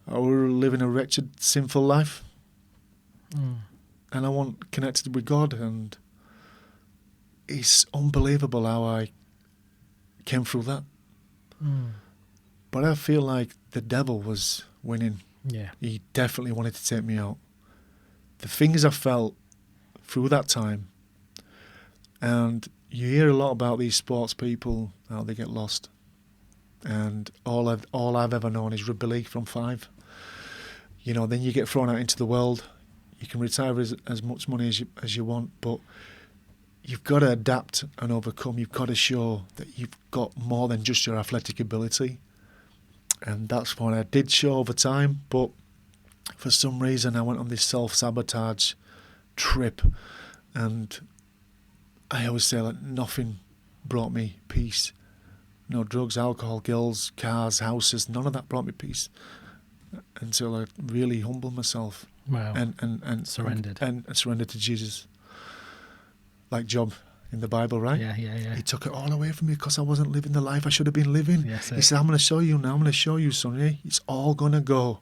I was living a wretched, sinful life. And I want connected with God, and it's unbelievable how I came through that. But I feel like the devil was winning. Yeah. He definitely wanted to take me out. The things I felt through that time, and you hear a lot about these sports people, how they get lost. And all I've ever known is rugby league from 5. Then you get thrown out into the world. You can retire with as much money as you want, but you've got to adapt and overcome. You've got to show that you've got more than just your athletic ability. And that's what I did show over time, but for some reason I went on this self-sabotage trip, and I always say that nothing brought me peace. No drugs, alcohol, girls, cars, houses, none of that brought me peace until I really humbled myself. Wow. And surrendered. And surrendered to Jesus. Like Job in the Bible, right? Yeah. He took it all away from me because I wasn't living the life I should have been living. Yes, he said, "I'm going to show you now. I'm going to show you, son. It's all going to go."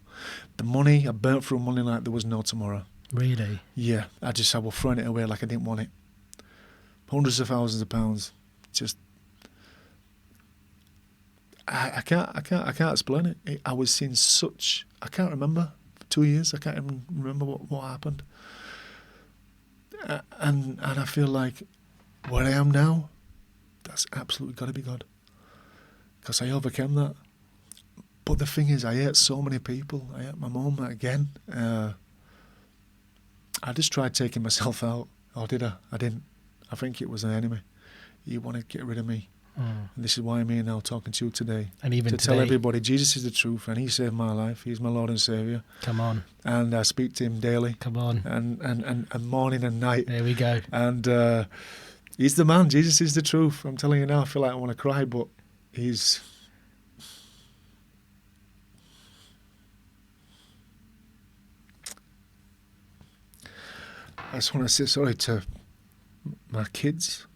The money, I burnt through money like there was no tomorrow. Really? Yeah. I was throwing it away like I didn't want it. Hundreds of thousands of pounds. Just, I can't explain it. I was seeing I can't remember. For 2 years, I can't even remember what happened. And I feel like where I am now, that's absolutely got to be God, because I overcame that. But the thing is, I hate so many people. I hate my mum again. I just tried taking myself out. Or did I? I didn't. I think it was an enemy. He wanted to get rid of me. And this is why I'm here now talking to you today. And even to today, tell everybody Jesus is the truth, and He saved my life. He's my Lord and Saviour. Come on. And I speak to Him daily. Come on. And morning and night. There we go. And He's the man. Jesus is the truth. I'm telling you now, I feel like I want to cry, but He's... I just want to say sorry to my kids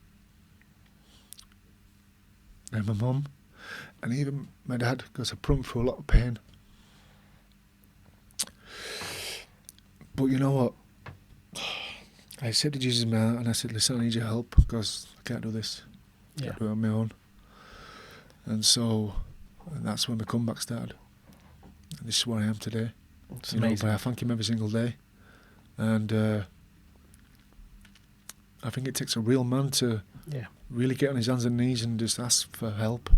and my mum and even my dad, because I put him through a lot of pain. But you know what? I said to Jesus, man, and I said, "Listen, I need your help because I can't do this. I can't do it on my own." And that's when the comeback started. And this is where I am today. It's amazing. But I thank Him every single day. And I think it takes a real man to really get on his hands and knees and just ask for help.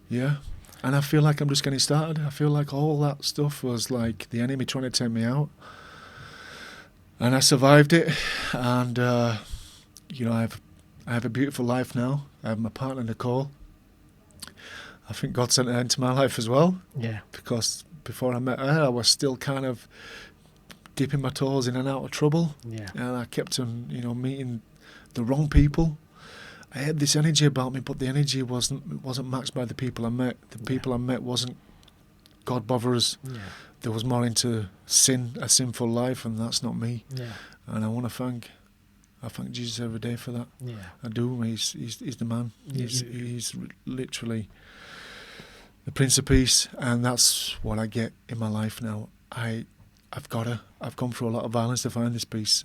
Yeah. And I feel like I'm just getting started. I feel like all that stuff was like the enemy trying to take me out. And I survived it. And, you know, I have a beautiful life now. I have my partner, Nicole. I think God sent her into my life as well. Yeah. Because before I met her, I was still kind of dipping my toes in and out of trouble. Yeah. And I kept on, you know, meeting the wrong people. I had this energy about me, but the energy wasn't matched by the people I met. The people I met wasn't God botherers. Yeah. There was more into sin, a sinful life, and that's not me. Yeah. And I thank Jesus every day for that. Yeah. I do. He's the man. Yeah, He's literally the Prince of Peace, and that's what I get in my life now. I've gone through a lot of violence to find this peace,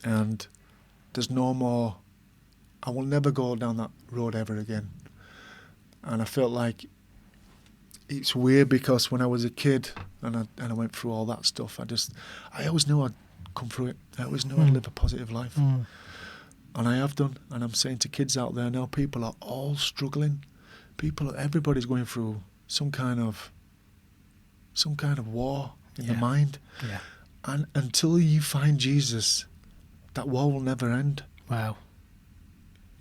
and there's no more. I will never go down that road ever again. And I felt like it's weird because when I was a kid and I went through all that stuff, I always knew I'd come through it. I always knew I'd live a positive life. And I have done. And I'm saying to kids out there now, people are all struggling. Everybody's going through some kind of war in the mind. Yeah. And until you find Jesus, that war will never end. Wow.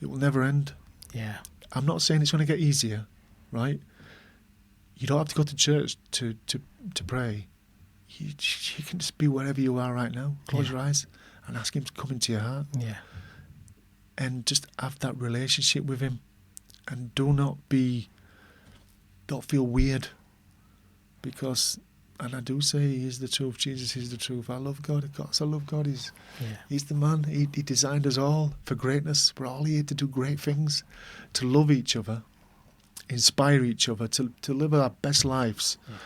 It will never end. Yeah. I'm not saying it's going to get easier, right? You don't have to go to church to pray. You can just be wherever you are right now. Close your eyes and ask him to come into your heart. Yeah. And just have that relationship with him. And don't feel weird. Because, and I do say he is the truth. Jesus is the truth. I love God. Of course I love God. He's the man. He designed us all for greatness. We're all here to do great things. To love each other. Inspire each other. To live our best lives. Yeah.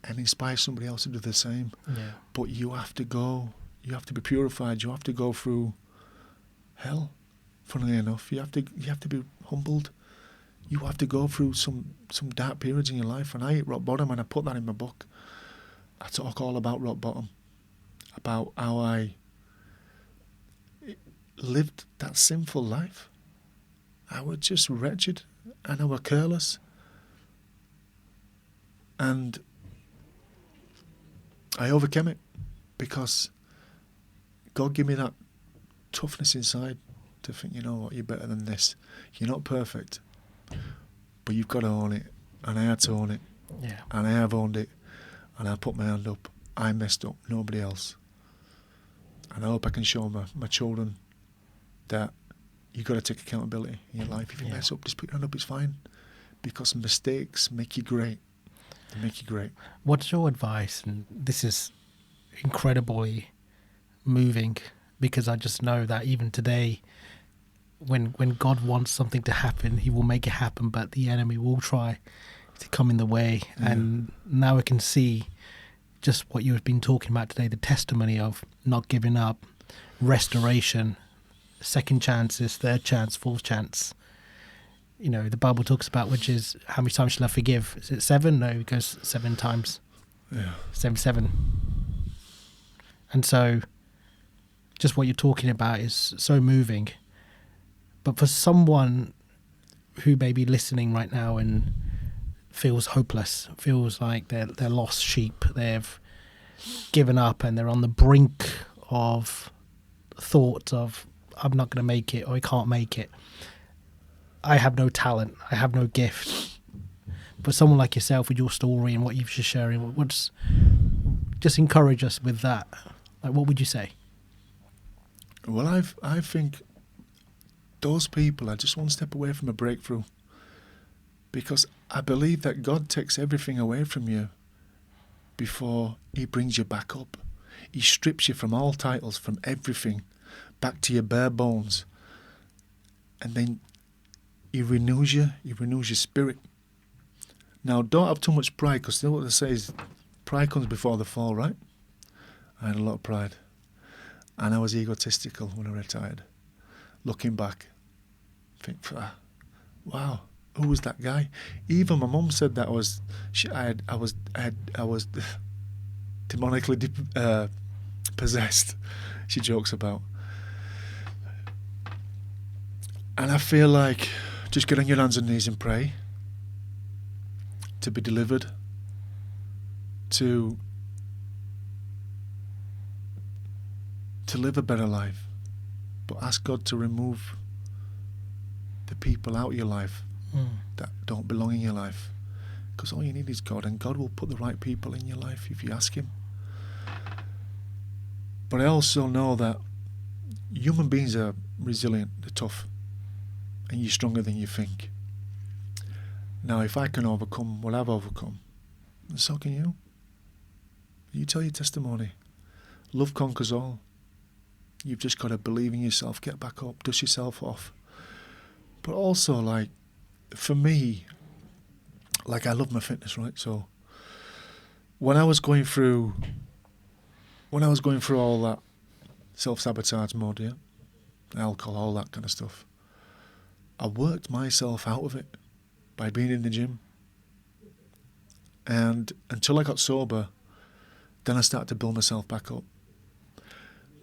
And inspire somebody else to do the same. Yeah. But you have to go. You have to be purified. You have to go through hell. Funnily enough, you have to be humbled. You have to go through some dark periods in your life. And I hit rock bottom, and I put that in my book. I talk all about rock bottom, about how I lived that sinful life. I was just wretched, and I was careless. And I overcame it because God gave me that toughness inside to think, you know what, you're better than this. You're not perfect, but you've got to own it. And I had to own it. Yeah. And I have owned it. And I put my hand up. I messed up, nobody else. And I hope I can show my children that you've got to take accountability in your life. If you mess up, just put your hand up, it's fine. Because mistakes make you great. They make you great. What's your advice? And this is incredibly moving, because I just know that even today, when God wants something to happen, he will make it happen, but the enemy will try to come in the way. And now I can see just what you've been talking about today, the testimony of not giving up, restoration, second chances, third chance, fourth chance. You know, the Bible talks about, which is, how many times shall I forgive? Is it 7? No, it goes 7 times. Yeah. 7. And so just what you're talking about is so moving. But for someone who may be listening right now and feels hopeless, feels like they're lost sheep, they've given up and they're on the brink of thought of, I'm not going to make it, or I can't make it. I have no talent, I have no gift. But someone like yourself with your story and what you've just sharing, just encourage us with that. Like, what would you say? Well, I think those people are just one step away from a breakthrough, because I believe that God takes everything away from you before he brings you back up. He strips you from all titles, from everything, back to your bare bones, and then he renews you, he renews your spirit. Now, don't have too much pride, because you know what they say is pride comes before the fall, right? I had a lot of pride, and I was egotistical when I retired. Looking back, think, wow, who was that guy? Even my mum said that I was demonically possessed. She jokes about, and I feel like just get on your hands and knees and pray, to be delivered, to live a better life, but ask God to remove the people out of your life that don't belong in your life, because all you need is God, and God will put the right people in your life if you ask Him. But I also know that human beings are resilient, they're tough, and you're stronger than you think. Now, if I can overcome what I've overcome, so can you. You tell your testimony. Love conquers all. You've just got to believe in yourself, get back up, dust yourself off. But also, like, for me, like, I love my fitness, right? So when I was going through all that self-sabotage mode, yeah, alcohol, all that kind of stuff, I worked myself out of it by being in the gym. And until I got sober, then I started to build myself back up.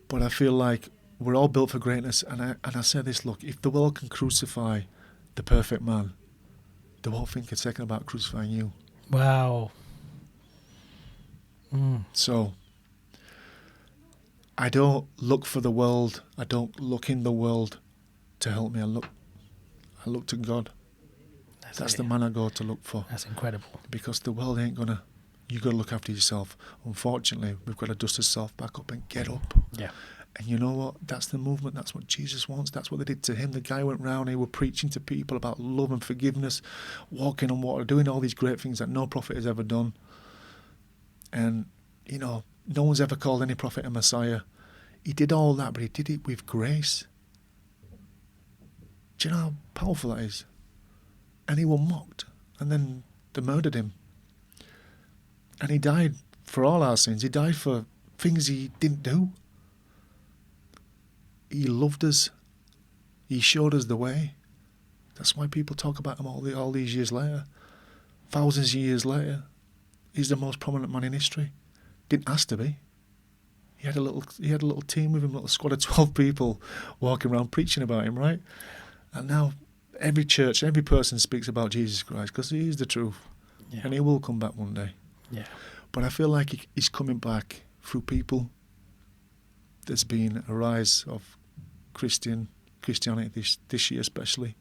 But I feel like we're all built for greatness, and I say this, look, if the world can crucify the perfect man, they won't think a second about crucifying you. Wow. So I don't look for the world, I don't look in the world to help me, I look to God. That's the man I go to look for. That's incredible. Because the world ain't gonna, you got to look after yourself. Unfortunately, we've got to dust ourselves back up and get up. Yeah. And you know what? That's the movement. That's what Jesus wants. That's what they did to him. The guy went round, he was preaching to people about love and forgiveness, walking on water, doing all these great things that no prophet has ever done. And, you know, no one's ever called any prophet a Messiah. He did all that, but he did it with grace. Do you know how powerful that is? And he was mocked. And then they murdered him. And he died for all our sins. He died for things he didn't do. He loved us. He showed us the way. That's why people talk about him all these years later. Thousands of years later. He's the most prominent man in history. Didn't ask to be. He had a little team with him, a little squad of 12 people walking around preaching about him, right? And now every church, every person speaks about Jesus Christ because he is the truth. Yeah. And he will come back one day. Yeah. But I feel like he's coming back through people. There's been a rise of Christianity this year especially.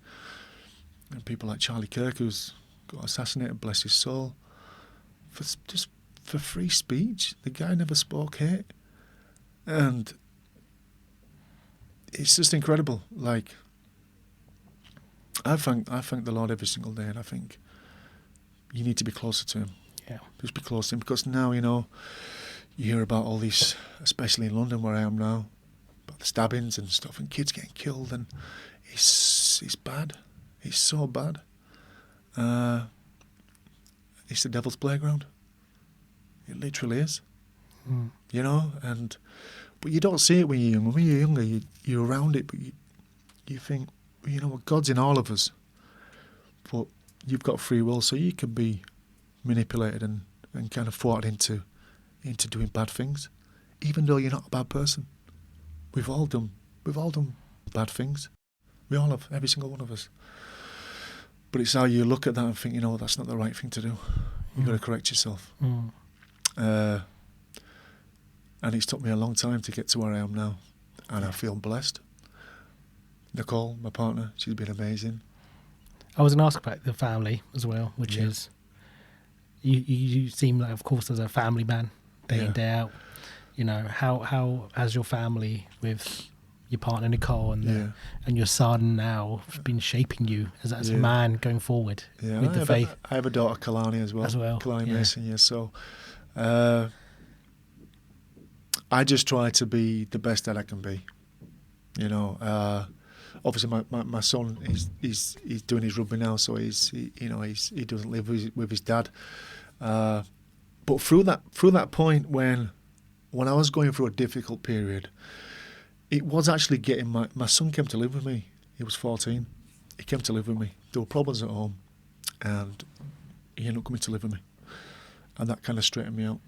And people like Charlie Kirk, who's got assassinated, bless his soul, for free speech. The guy never spoke hate. And it's just incredible. Like, I thank the Lord every single day, and I think you need to be closer to him. Yeah. Just be close to him, because now, you know, you hear about all these, especially in London where I am now, about the stabbings and stuff, and kids getting killed, and it's bad. It's so bad. It's the devil's playground. It literally is. You know, but you don't see it when you're young. When you're younger, you're around it, but you think, you know what, God's in all of us. But you've got free will, so you can be manipulated and kind of thwarted into doing bad things, even though you're not a bad person. We've all done bad things. We all have, every single one of us. But it's how you look at that and think, you know, that's not the right thing to do. You've got to correct yourself. And it's took me a long time to get to where I am now, and I feel blessed. Nicole, my partner, she's been amazing. I was going to ask about the family as well, which is, you seem like, of course, as a family man, day in, day out. You know, how has your family with your partner Nicole and your son now been shaping you as a man going forward with the faith? I have a daughter, Kalani, as well. Kalani Mason, so I just try to be the best that I can be. You know, obviously my son he's doing his rugby now, so he doesn't live with his dad. But through that point when I was going through a difficult period, it was actually getting my son came to live with me. He was 14. He came to live with me. There were problems at home, and he ended up coming to live with me, and that kind of straightened me out.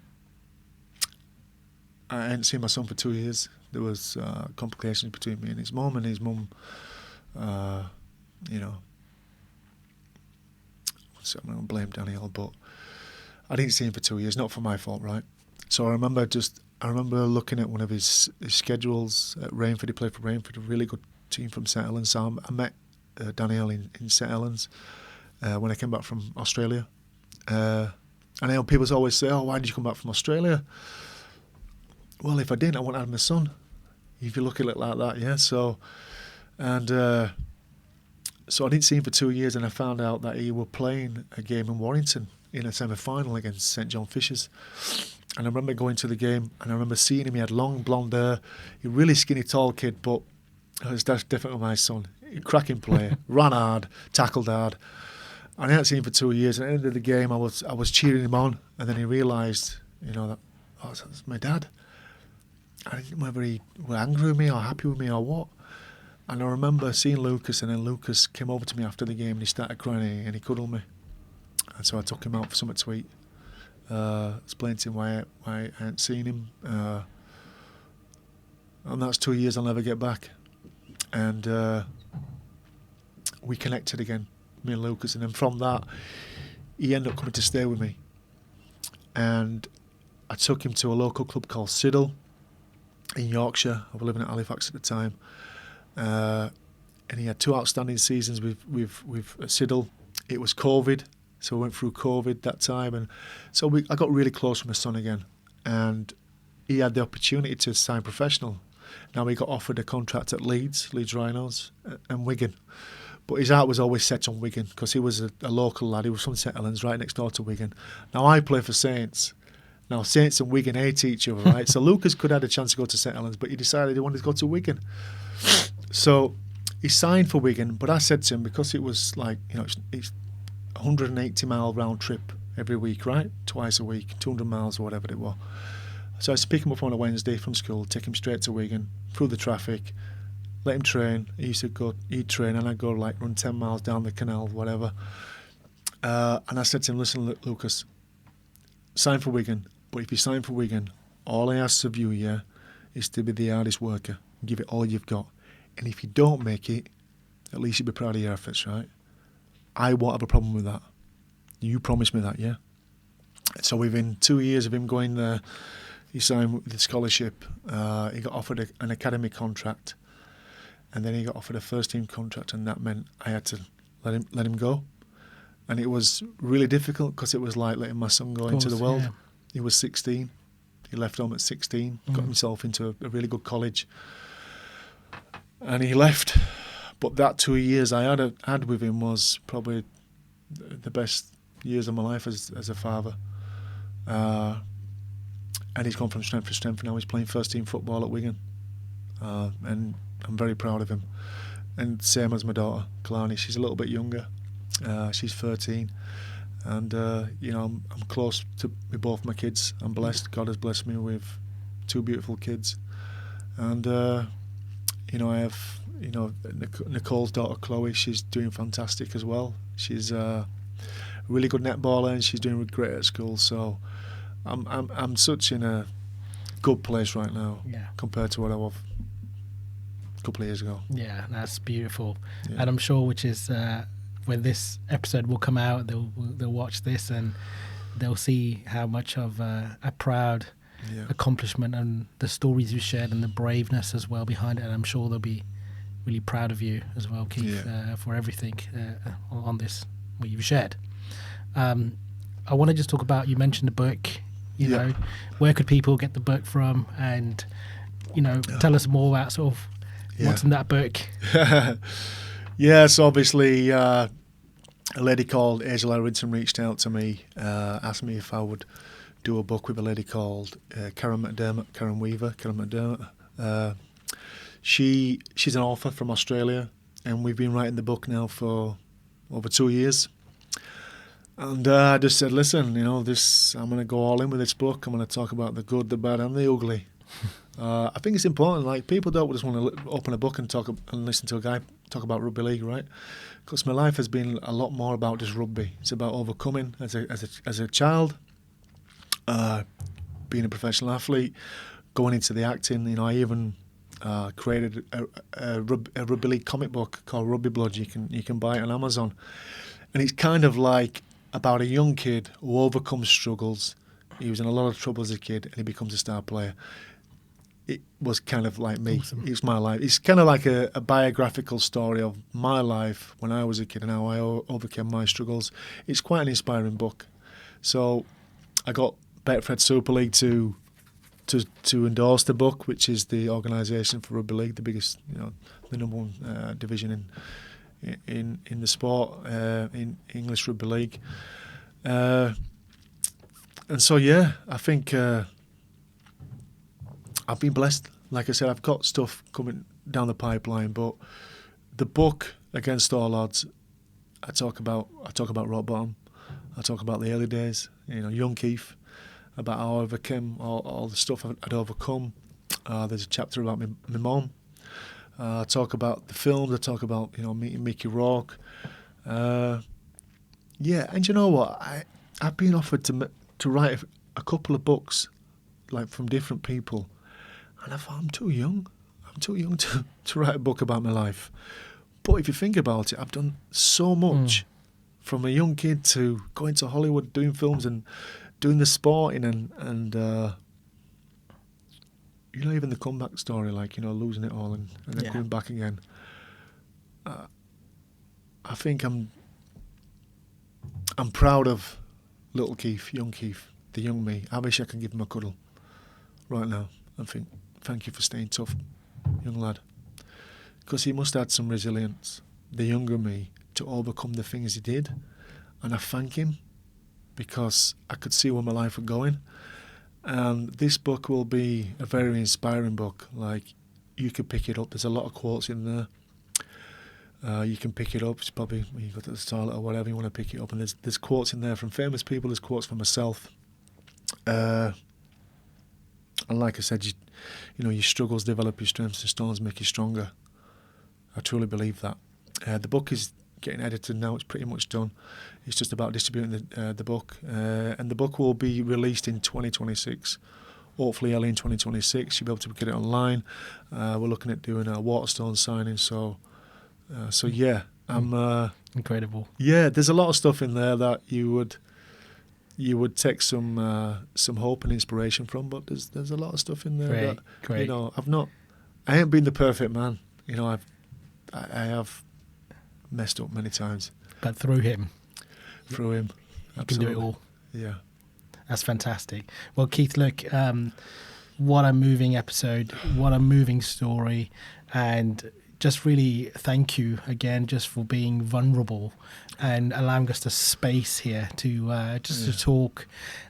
I hadn't seen my son for 2 years. There was complications between me and his mum, was So I'm going to blame Daniel, but I didn't see him for 2 years. Not for my fault, right? So I remember looking at one of his schedules at Rainford. He played for Rainford, a really good team from St Helens. So I met Daniel in St Helens when I came back from Australia. And I know people always say, "Oh, why did you come back from Australia?" Well, if I didn't, I wouldn't have my son. If you look at it like that, yeah. So I didn't see him for 2 years, and I found out that he were playing a game in Warrington in a semi-final against St John Fishers. And I remember going to the game, and I remember seeing him. He had long blonde hair, a really skinny, tall kid, but that's definitely my son. Cracking player, ran hard, tackled hard. And I hadn't seen him for 2 years. And at the end of the game, I was cheering him on, and then he realised, that that's my dad. I didn't know whether he were angry with me or happy with me or what. And I remember seeing Lucas, and then Lucas came over to me after the game, and he started crying, and he cuddled me. And so I took him out for something to eat. Explained to him why I hadn't seen him. And that's 2 years I'll never get back. And we connected again, me and Lucas. And then from that, he ended up coming to stay with me. And I took him to a local club called Siddle in Yorkshire. I was living at Halifax at the time. And he had 2 outstanding seasons with Siddle. It was COVID. So I went through COVID that time, and so I got really close with my son again. And he had the opportunity to sign professional. Now he got offered a contract at Leeds Rhinos, and Wigan. But his heart was always set on Wigan because he was a local lad. He was from St Helens, right next door to Wigan. Now I play for Saints. Now Saints and Wigan hate each other, right? So Lucas could have had a chance to go to St Helens, but he decided he wanted to go to Wigan. So he signed for Wigan, but I said to him, because it was like, it's 180-mile round trip every week, right? Twice a week, 200 miles or whatever it was. So I used to pick him up on a Wednesday from school, take him straight to Wigan, through the traffic, let him train. He'd train, and I'd go run 10 miles down the canal, whatever. And I said to him, listen, Lucas, sign for Wigan, but if you sign for Wigan, all I ask of you, yeah, is to be the hardest worker, give it all you've got. And if you don't make it, at least you'll be proud of your efforts, right? I won't have a problem with that. You promised me that, yeah? So within 2 years of him going there, he signed with the scholarship. He got offered an academy contract, and then he got offered a first-team contract, and that meant I had to let him go. And it was really difficult because it was like letting my son go into the world. Yeah. He was 16. He left home at 16, got himself into a really good college, and he left. But that 2 years I had with him was probably the best years of my life as a father. And he's gone from strength to strength. Now he's playing first-team football at Wigan. And I'm very proud of him. And same as my daughter, Kalani. She's a little bit younger. She's 13. And, I'm close with both my kids. I'm blessed. God has blessed me with 2 beautiful kids. And, I have... Nicole's daughter Chloe, she's doing fantastic as well. She's a really good netballer, and she's doing great at school. So I'm such in a good place right now, compared to what I was a couple of years ago. Yeah, that's beautiful. Yeah. And I'm sure, which is when this episode will come out, they'll watch this and they'll see how much of a proud accomplishment and the stories you shared and the braveness as well behind it. And I'm sure they'll be really proud of you as well, Keith, for everything on this, what you've shared. I want to just talk about, you mentioned the book, you know, where could people get the book from, and, tell us more about sort of what's in that book. So obviously a lady called Hazel Harrington reached out to me, asked me if I would do a book with a lady called Karen McDermott. She's an author from Australia, and we've been writing the book now for over 2 years. And I just said, listen, I'm going to go all in with this book. I'm going to talk about the good, the bad, and the ugly. I think it's important. Like, people don't just want to open a book and talk and listen to a guy talk about rugby league, right? Because my life has been a lot more about just rugby. It's about overcoming as a child, being a professional athlete, going into the acting. I even created a rugby league comic book called Rugby Blood. You can buy it on Amazon, and it's kind of like about a young kid who overcomes struggles. He was in a lot of trouble as a kid, and he becomes a star player. It was kind of like me. Awesome. It's my life. It's kind of like a biographical story of my life when I was a kid and how I overcame my struggles. It's quite an inspiring book. So I got Betfred Super League to endorse the book, which is the organisation for rugby league, the biggest, the number one division in the sport, in English rugby league. And so I think I've been blessed. Like I said, I've got stuff coming down the pipeline, but the book Against All Odds, I talk about rock bottom. I talk about the early days, young Keith, about how I overcame all the stuff I'd overcome. There's a chapter about my mum. I talk about the films. I talk about meeting Mickey Rourke. And you know what? I've been offered to write a couple of books, like from different people, and I thought I'm too young. I'm too young to write a book about my life. But if you think about it, I've done so much from a young kid to going to Hollywood, doing films and doing the sporting and even the comeback story, like losing it all and then coming back again. I think I'm proud of little Keith, young Keith, the young me. I wish I could give him a cuddle right now and think, thank you for staying tough, young lad. Because he must have had some resilience, the younger me, to overcome the things he did. And I thank him because I could see where my life was going. And this book will be a very inspiring book. Like, you could pick it up. There's a lot of quotes in there. You can pick it up. It's probably when you go to the toilet or whatever, you want to pick it up. And there's quotes in there from famous people. There's quotes from myself. And like I said, your struggles develop your strengths. The storms make you stronger. I truly believe that. The book is getting edited now. It's pretty much done. It's just about distributing the book. And the book will be released in 2026. Hopefully early in 2026. You'll be able to get it online. We're looking at doing a Waterstone signing. So I'm... Incredible. Yeah, there's a lot of stuff in there that you would take some hope and inspiration from, but there's a lot of stuff in there Great. I ain't been the perfect man. I have messed up many times. But through him. You You can do it all. Yeah. That's fantastic. Well, Keith, look, what a moving episode, what a moving story, and just really thank you again just for being vulnerable and allowing us the space here to to talk.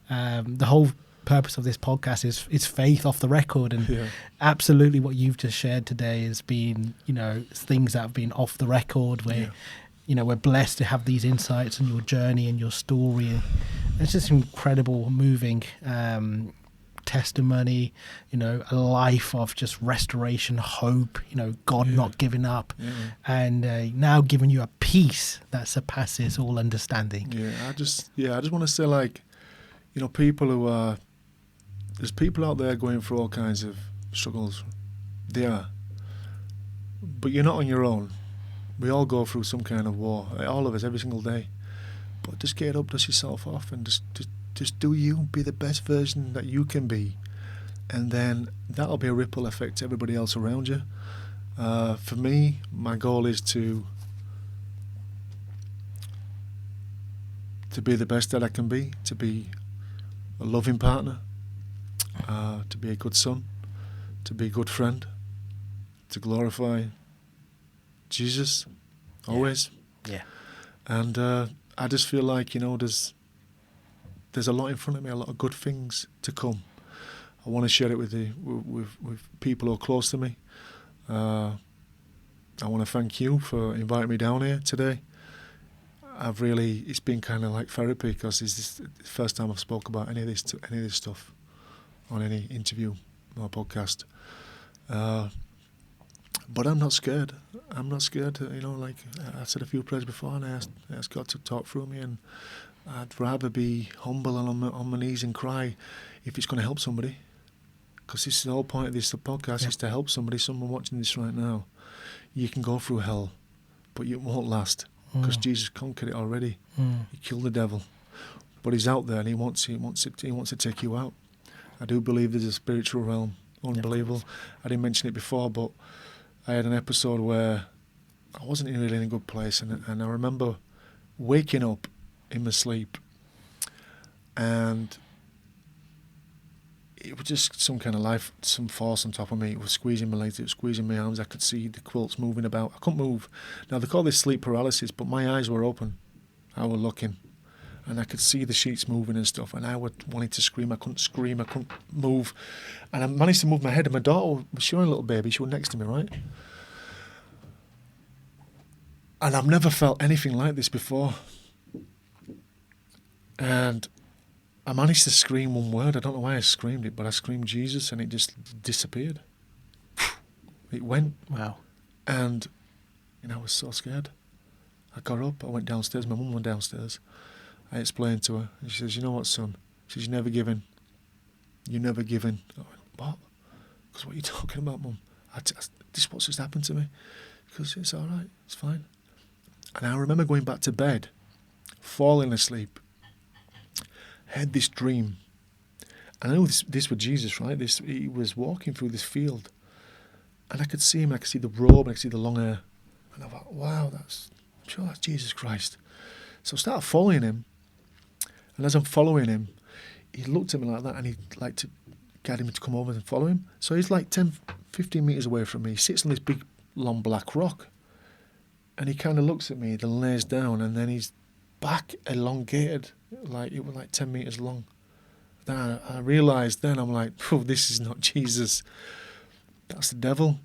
The whole purpose of this podcast is faith off the record, and absolutely what you've just shared today has been things that have been off the record where we're blessed to have these insights on your journey and your story, and it's just incredible, moving testimony, a life of just restoration, hope, God not giving up, and now giving you a peace that surpasses all understanding. I just want to say, like, people who are, there's people out there going through all kinds of struggles. They are. But you're not on your own. We all go through some kind of war, all of us, every single day. But just get up, dust yourself off, and just do you, be the best version that you can be. And then that'll be a ripple effect to everybody else around you. For me, my goal is to be the best that I can be, to be a loving partner, to be a good son, to be a good friend, to glorify Jesus always. Yeah. And I just feel like there's a lot in front of me, a lot of good things to come. I want to share it with people who are close to me. I want to thank you for inviting me down here today. It's been kind of like therapy, because this is the first time I've spoke about any of this stuff on any interview or podcast. But I'm not scared. I'm not scared to, like I said a few prayers before, and I asked God to talk through me, and I'd rather be humble and on my knees and cry if it's going to help somebody. Because this is the whole point of this podcast, is to help somebody, someone watching this right now. You can go through hell, but it won't last. because Jesus conquered it already. He killed the devil, but he's out there and he wants to take you out. I do believe there's a spiritual realm, unbelievable. I didn't mention it before, but I had an episode where I wasn't really in a good place, and I remember waking up in my sleep, and it was just some kind of life, some force on top of me. It was squeezing my legs, it was squeezing my arms. I could see the quilts moving about. I couldn't move. Now, they call this sleep paralysis, but my eyes were open. I was looking, and I could see the sheets moving and stuff, and I wanted to scream. I couldn't scream, I couldn't move. And I managed to move my head, and my daughter, she was a little baby, she was next to me, right? And I've never felt anything like this before. And I managed to scream one word. I don't know why I screamed it, but I screamed Jesus, and it just disappeared. It went. Wow. And I was so scared. I got up, I went downstairs. My mum went downstairs. I explained to her, and she says, "You know what, son?" She says, "You're never giving. You're never giving." I went, "What?" Because what are you talking about, Mum? This is what's just happened to me. Because it's all right, it's fine. And I remember going back to bed, falling asleep. I had this dream. And I know this was Jesus, right? He was walking through this field. And I could see him, I could see the robe, I could see the long hair. And I thought, wow, I'm sure that's Jesus Christ. So I started following him. And as I'm following him, he looked at me like that, and he'd like to get me to come over and follow him. So he's like 10, 15 metres away from me. He sits on this big, long black rock. And he kind of looks at me, then lays down, and then he's back elongated, like it was like 10 metres long. Then I realised, then I'm like, oh, this is not Jesus. That's the devil.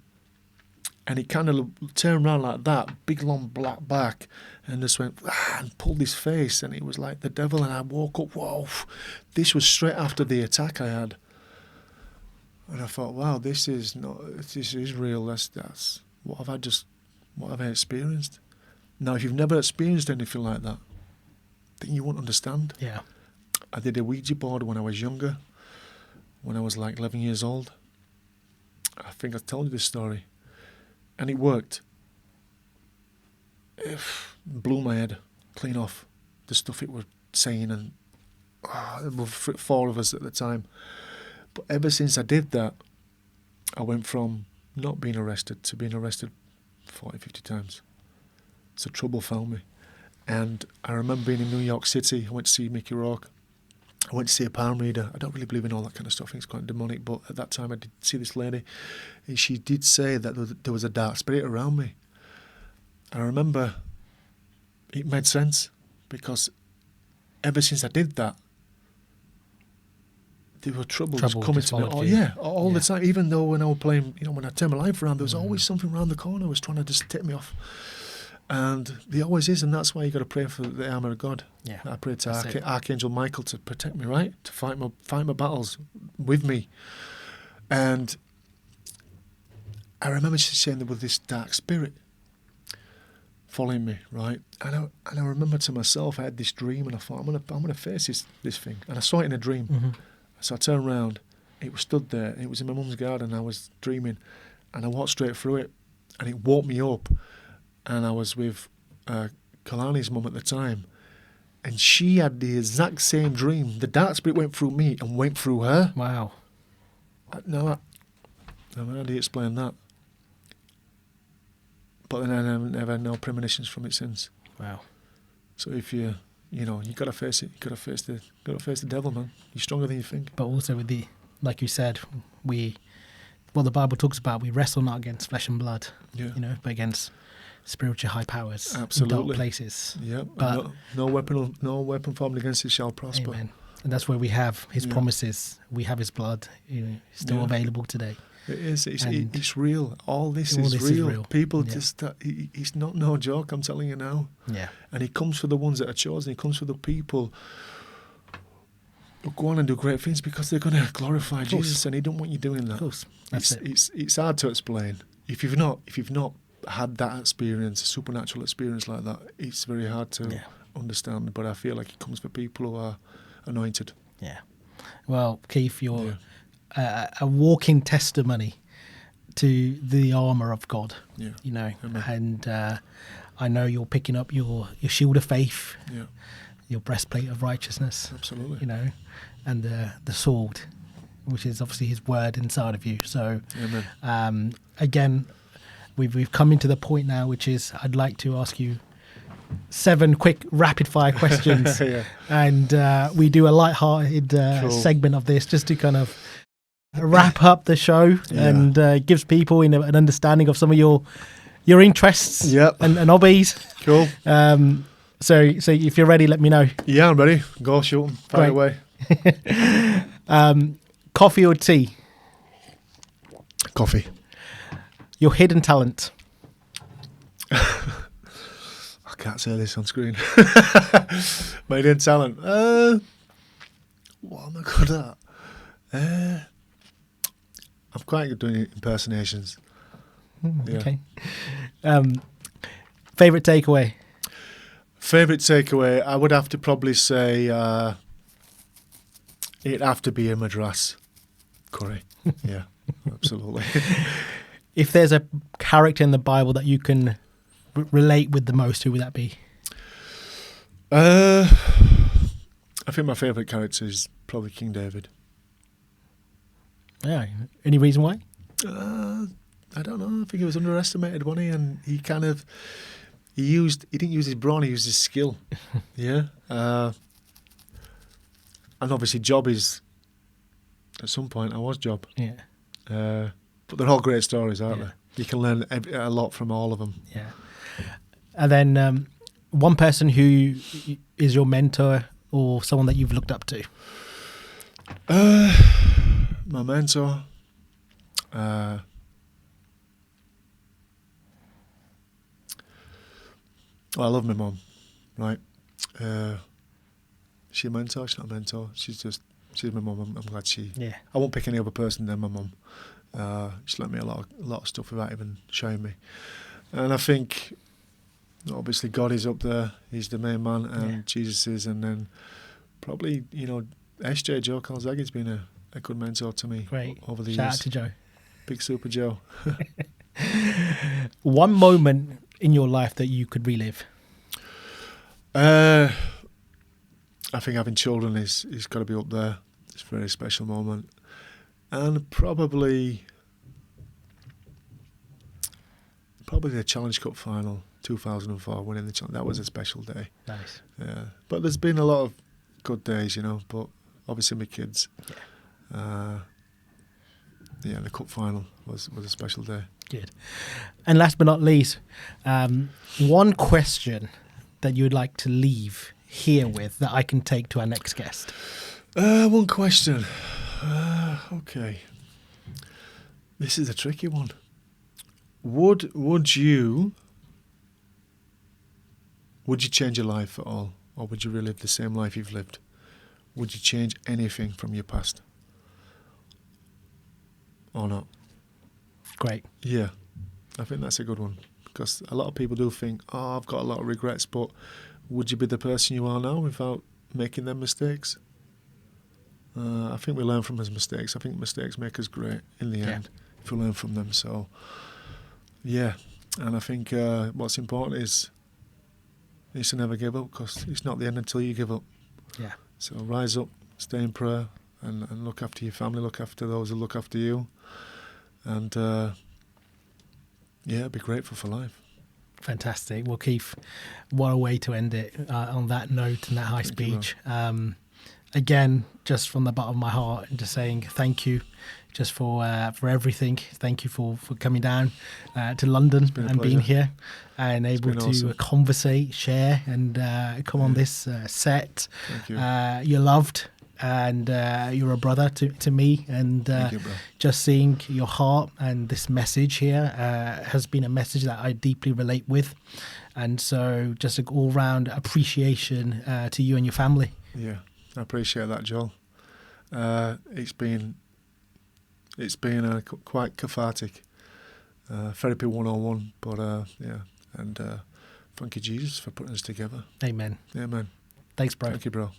And he kind of turned around like that, big long black back, and just went, and pulled his face, and it was like the devil. And I woke up, whoa, this was straight after the attack I had. And I thought, wow, this is real. That's what have I experienced? Now, if you've never experienced anything like that, then you won't understand. Yeah. I did a Ouija board when I was younger, when I was like 11 years old. I think I told you this story. And it worked. It blew my head clean off, the stuff it was saying, and there were 4 of us at the time. But ever since I did that, I went from not being arrested to being arrested 40, 50 times. So trouble found me. And I remember being in New York City. I went to see Mickey Rourke. I went to see a palm reader. I don't really believe in all that kind of stuff. I think it's quite demonic. But at that time, I did see this lady. And she did say that there was a dark spirit around me. I remember it made sense, because ever since I did that, there were troubles coming to me. All the time. Even though when I was playing, when I turned my life around, there was always something around the corner was trying to just take me off. And there always is, and that's why you got to pray for the armour of God. Yeah, I pray to Archangel Michael to protect me, right? To fight my battles with me. And I remember she saying there was this dark spirit following me, right? And I remember to myself, I had this dream, and I thought, I'm gonna face this thing. And I saw it in a dream. Mm-hmm. So I turned around, it was stood there, and it was in my mum's garden. I was dreaming, and I walked straight through it, and it woke me up. And I was with Kalani's mum at the time, and she had the exact same dream. The dark spirit went through me and went through her. Wow. Now, how do you explain that? But then I never had no premonitions from it since. Wow. So if you got to face it. You got to face the devil, man. You're stronger than you think. But also with like you said, the Bible talks about, we wrestle not against flesh and blood, but against spiritual high powers, absolutely, in dark places. Yeah, but no weapon formed against it shall prosper. Amen. And that's where we have His promises. We have His blood. Still available today. It is. It's real. All this is real. People just. It's not no joke. I'm telling you now. Yeah. And He comes for the ones that are chosen. He comes for the people who go on and do great things, because they're going to glorify Jesus, and He don't want you doing that. Of course. It's hard to explain. If you've not had that experience, a supernatural experience like that, it's very hard to understand. But I feel like He comes for people who are anointed. Yeah. Well, Keith, you're a walking testimony to the armour of God. Yeah. Amen. And I know you're picking up your shield of faith, Yeah, your breastplate of righteousness, absolutely. you know, and the sword, which is obviously His word inside of you. So, Amen. again, we've come into the point now, which is I'd like to ask you 7 quick rapid fire questions, Yeah. and we do a light-hearted Cool. segment of this just to kind of wrap up the show Yeah. and gives people an understanding of some of your interests Yep. and hobbies. Cool. So if you're ready, let me know. Yeah, I'm ready. Go shoot 'em. Fire Great. away. Coffee or tea? Coffee. Your hidden talent? I can't say this on screen. My hidden talent. What am I good at? I'm quite good at doing impersonations. Yeah. Okay. Favorite takeaway? Favourite takeaway, I would have to probably say it'd have to be a Madras curry. Yeah, absolutely. If there's a character in the Bible that you can relate with the most, who would that be? I think my favourite character is probably King David. Yeah. Any reason why? I don't know. I think he was underestimated, wasn't he? And he kind of he didn't use his brawn, he used his skill. Yeah. And obviously Job is at some point I was Job. Yeah. But they're all great stories, aren't Yeah. they? You can learn a lot from all of them. Yeah. And then one person who is your mentor or someone that you've looked up to? My mentor. Well, I love my mum, right? She a mentor? She's not a mentor. She's my mum. I'm glad she. Yeah. I won't pick any other person than my mum. She let me a lot of stuff without even showing me, and I think obviously God is up there. He's the main man, and Yeah. Jesus is, and then probably SJ Joe Calzaghe's been a good mentor to me Great. over the Shout years. out to Joe. Big Super Joe. One moment in your life that you could relive? I think having children is got to be up there. It's a very special moment, and probably the Challenge Cup final 2004, winning the challenge. That was a special day. Nice. Yeah, but there's been a lot of good days, but obviously my kids. Yeah, the cup final was a special day. Good. And last but not least, one question that you would like to leave here with that I can take to our next guest. One question. Okay. This is a tricky one. Would you change your life at all, or would you relive the same life you've lived? Would you change anything from your past, or not? Great. Yeah, I think that's a good one, because a lot of people do think, oh, I've got a lot of regrets, but would you be the person you are now without making them mistakes? I think we learn from those mistakes. I think mistakes make us great in the end if we learn from them. So, yeah, and I think what's important is to never give up, because it's not the end until you give up. Yeah. So rise up, stay in prayer, and look after your family, look after those who look after you, and be grateful for life. Fantastic. Well, Keith, what a way to end it on that note and that high Thank you, speech. Again, just from the bottom of my heart, and just saying thank you, just for everything. Thank you for coming down to London been a and being pleasure. here and able been to awesome. conversate, share, and come on this set. Thank you. You're loved, and you're a brother to me. And Thank you, bro. just seeing your heart and this message here has been a message that I deeply relate with. And so just an all-round appreciation to you and your family. Yeah, I appreciate that, Joel. It's been quite cathartic. Therapy 101, but and thank you, Jesus, for putting us together. Amen. Amen. Thanks, bro. Thank you, bro.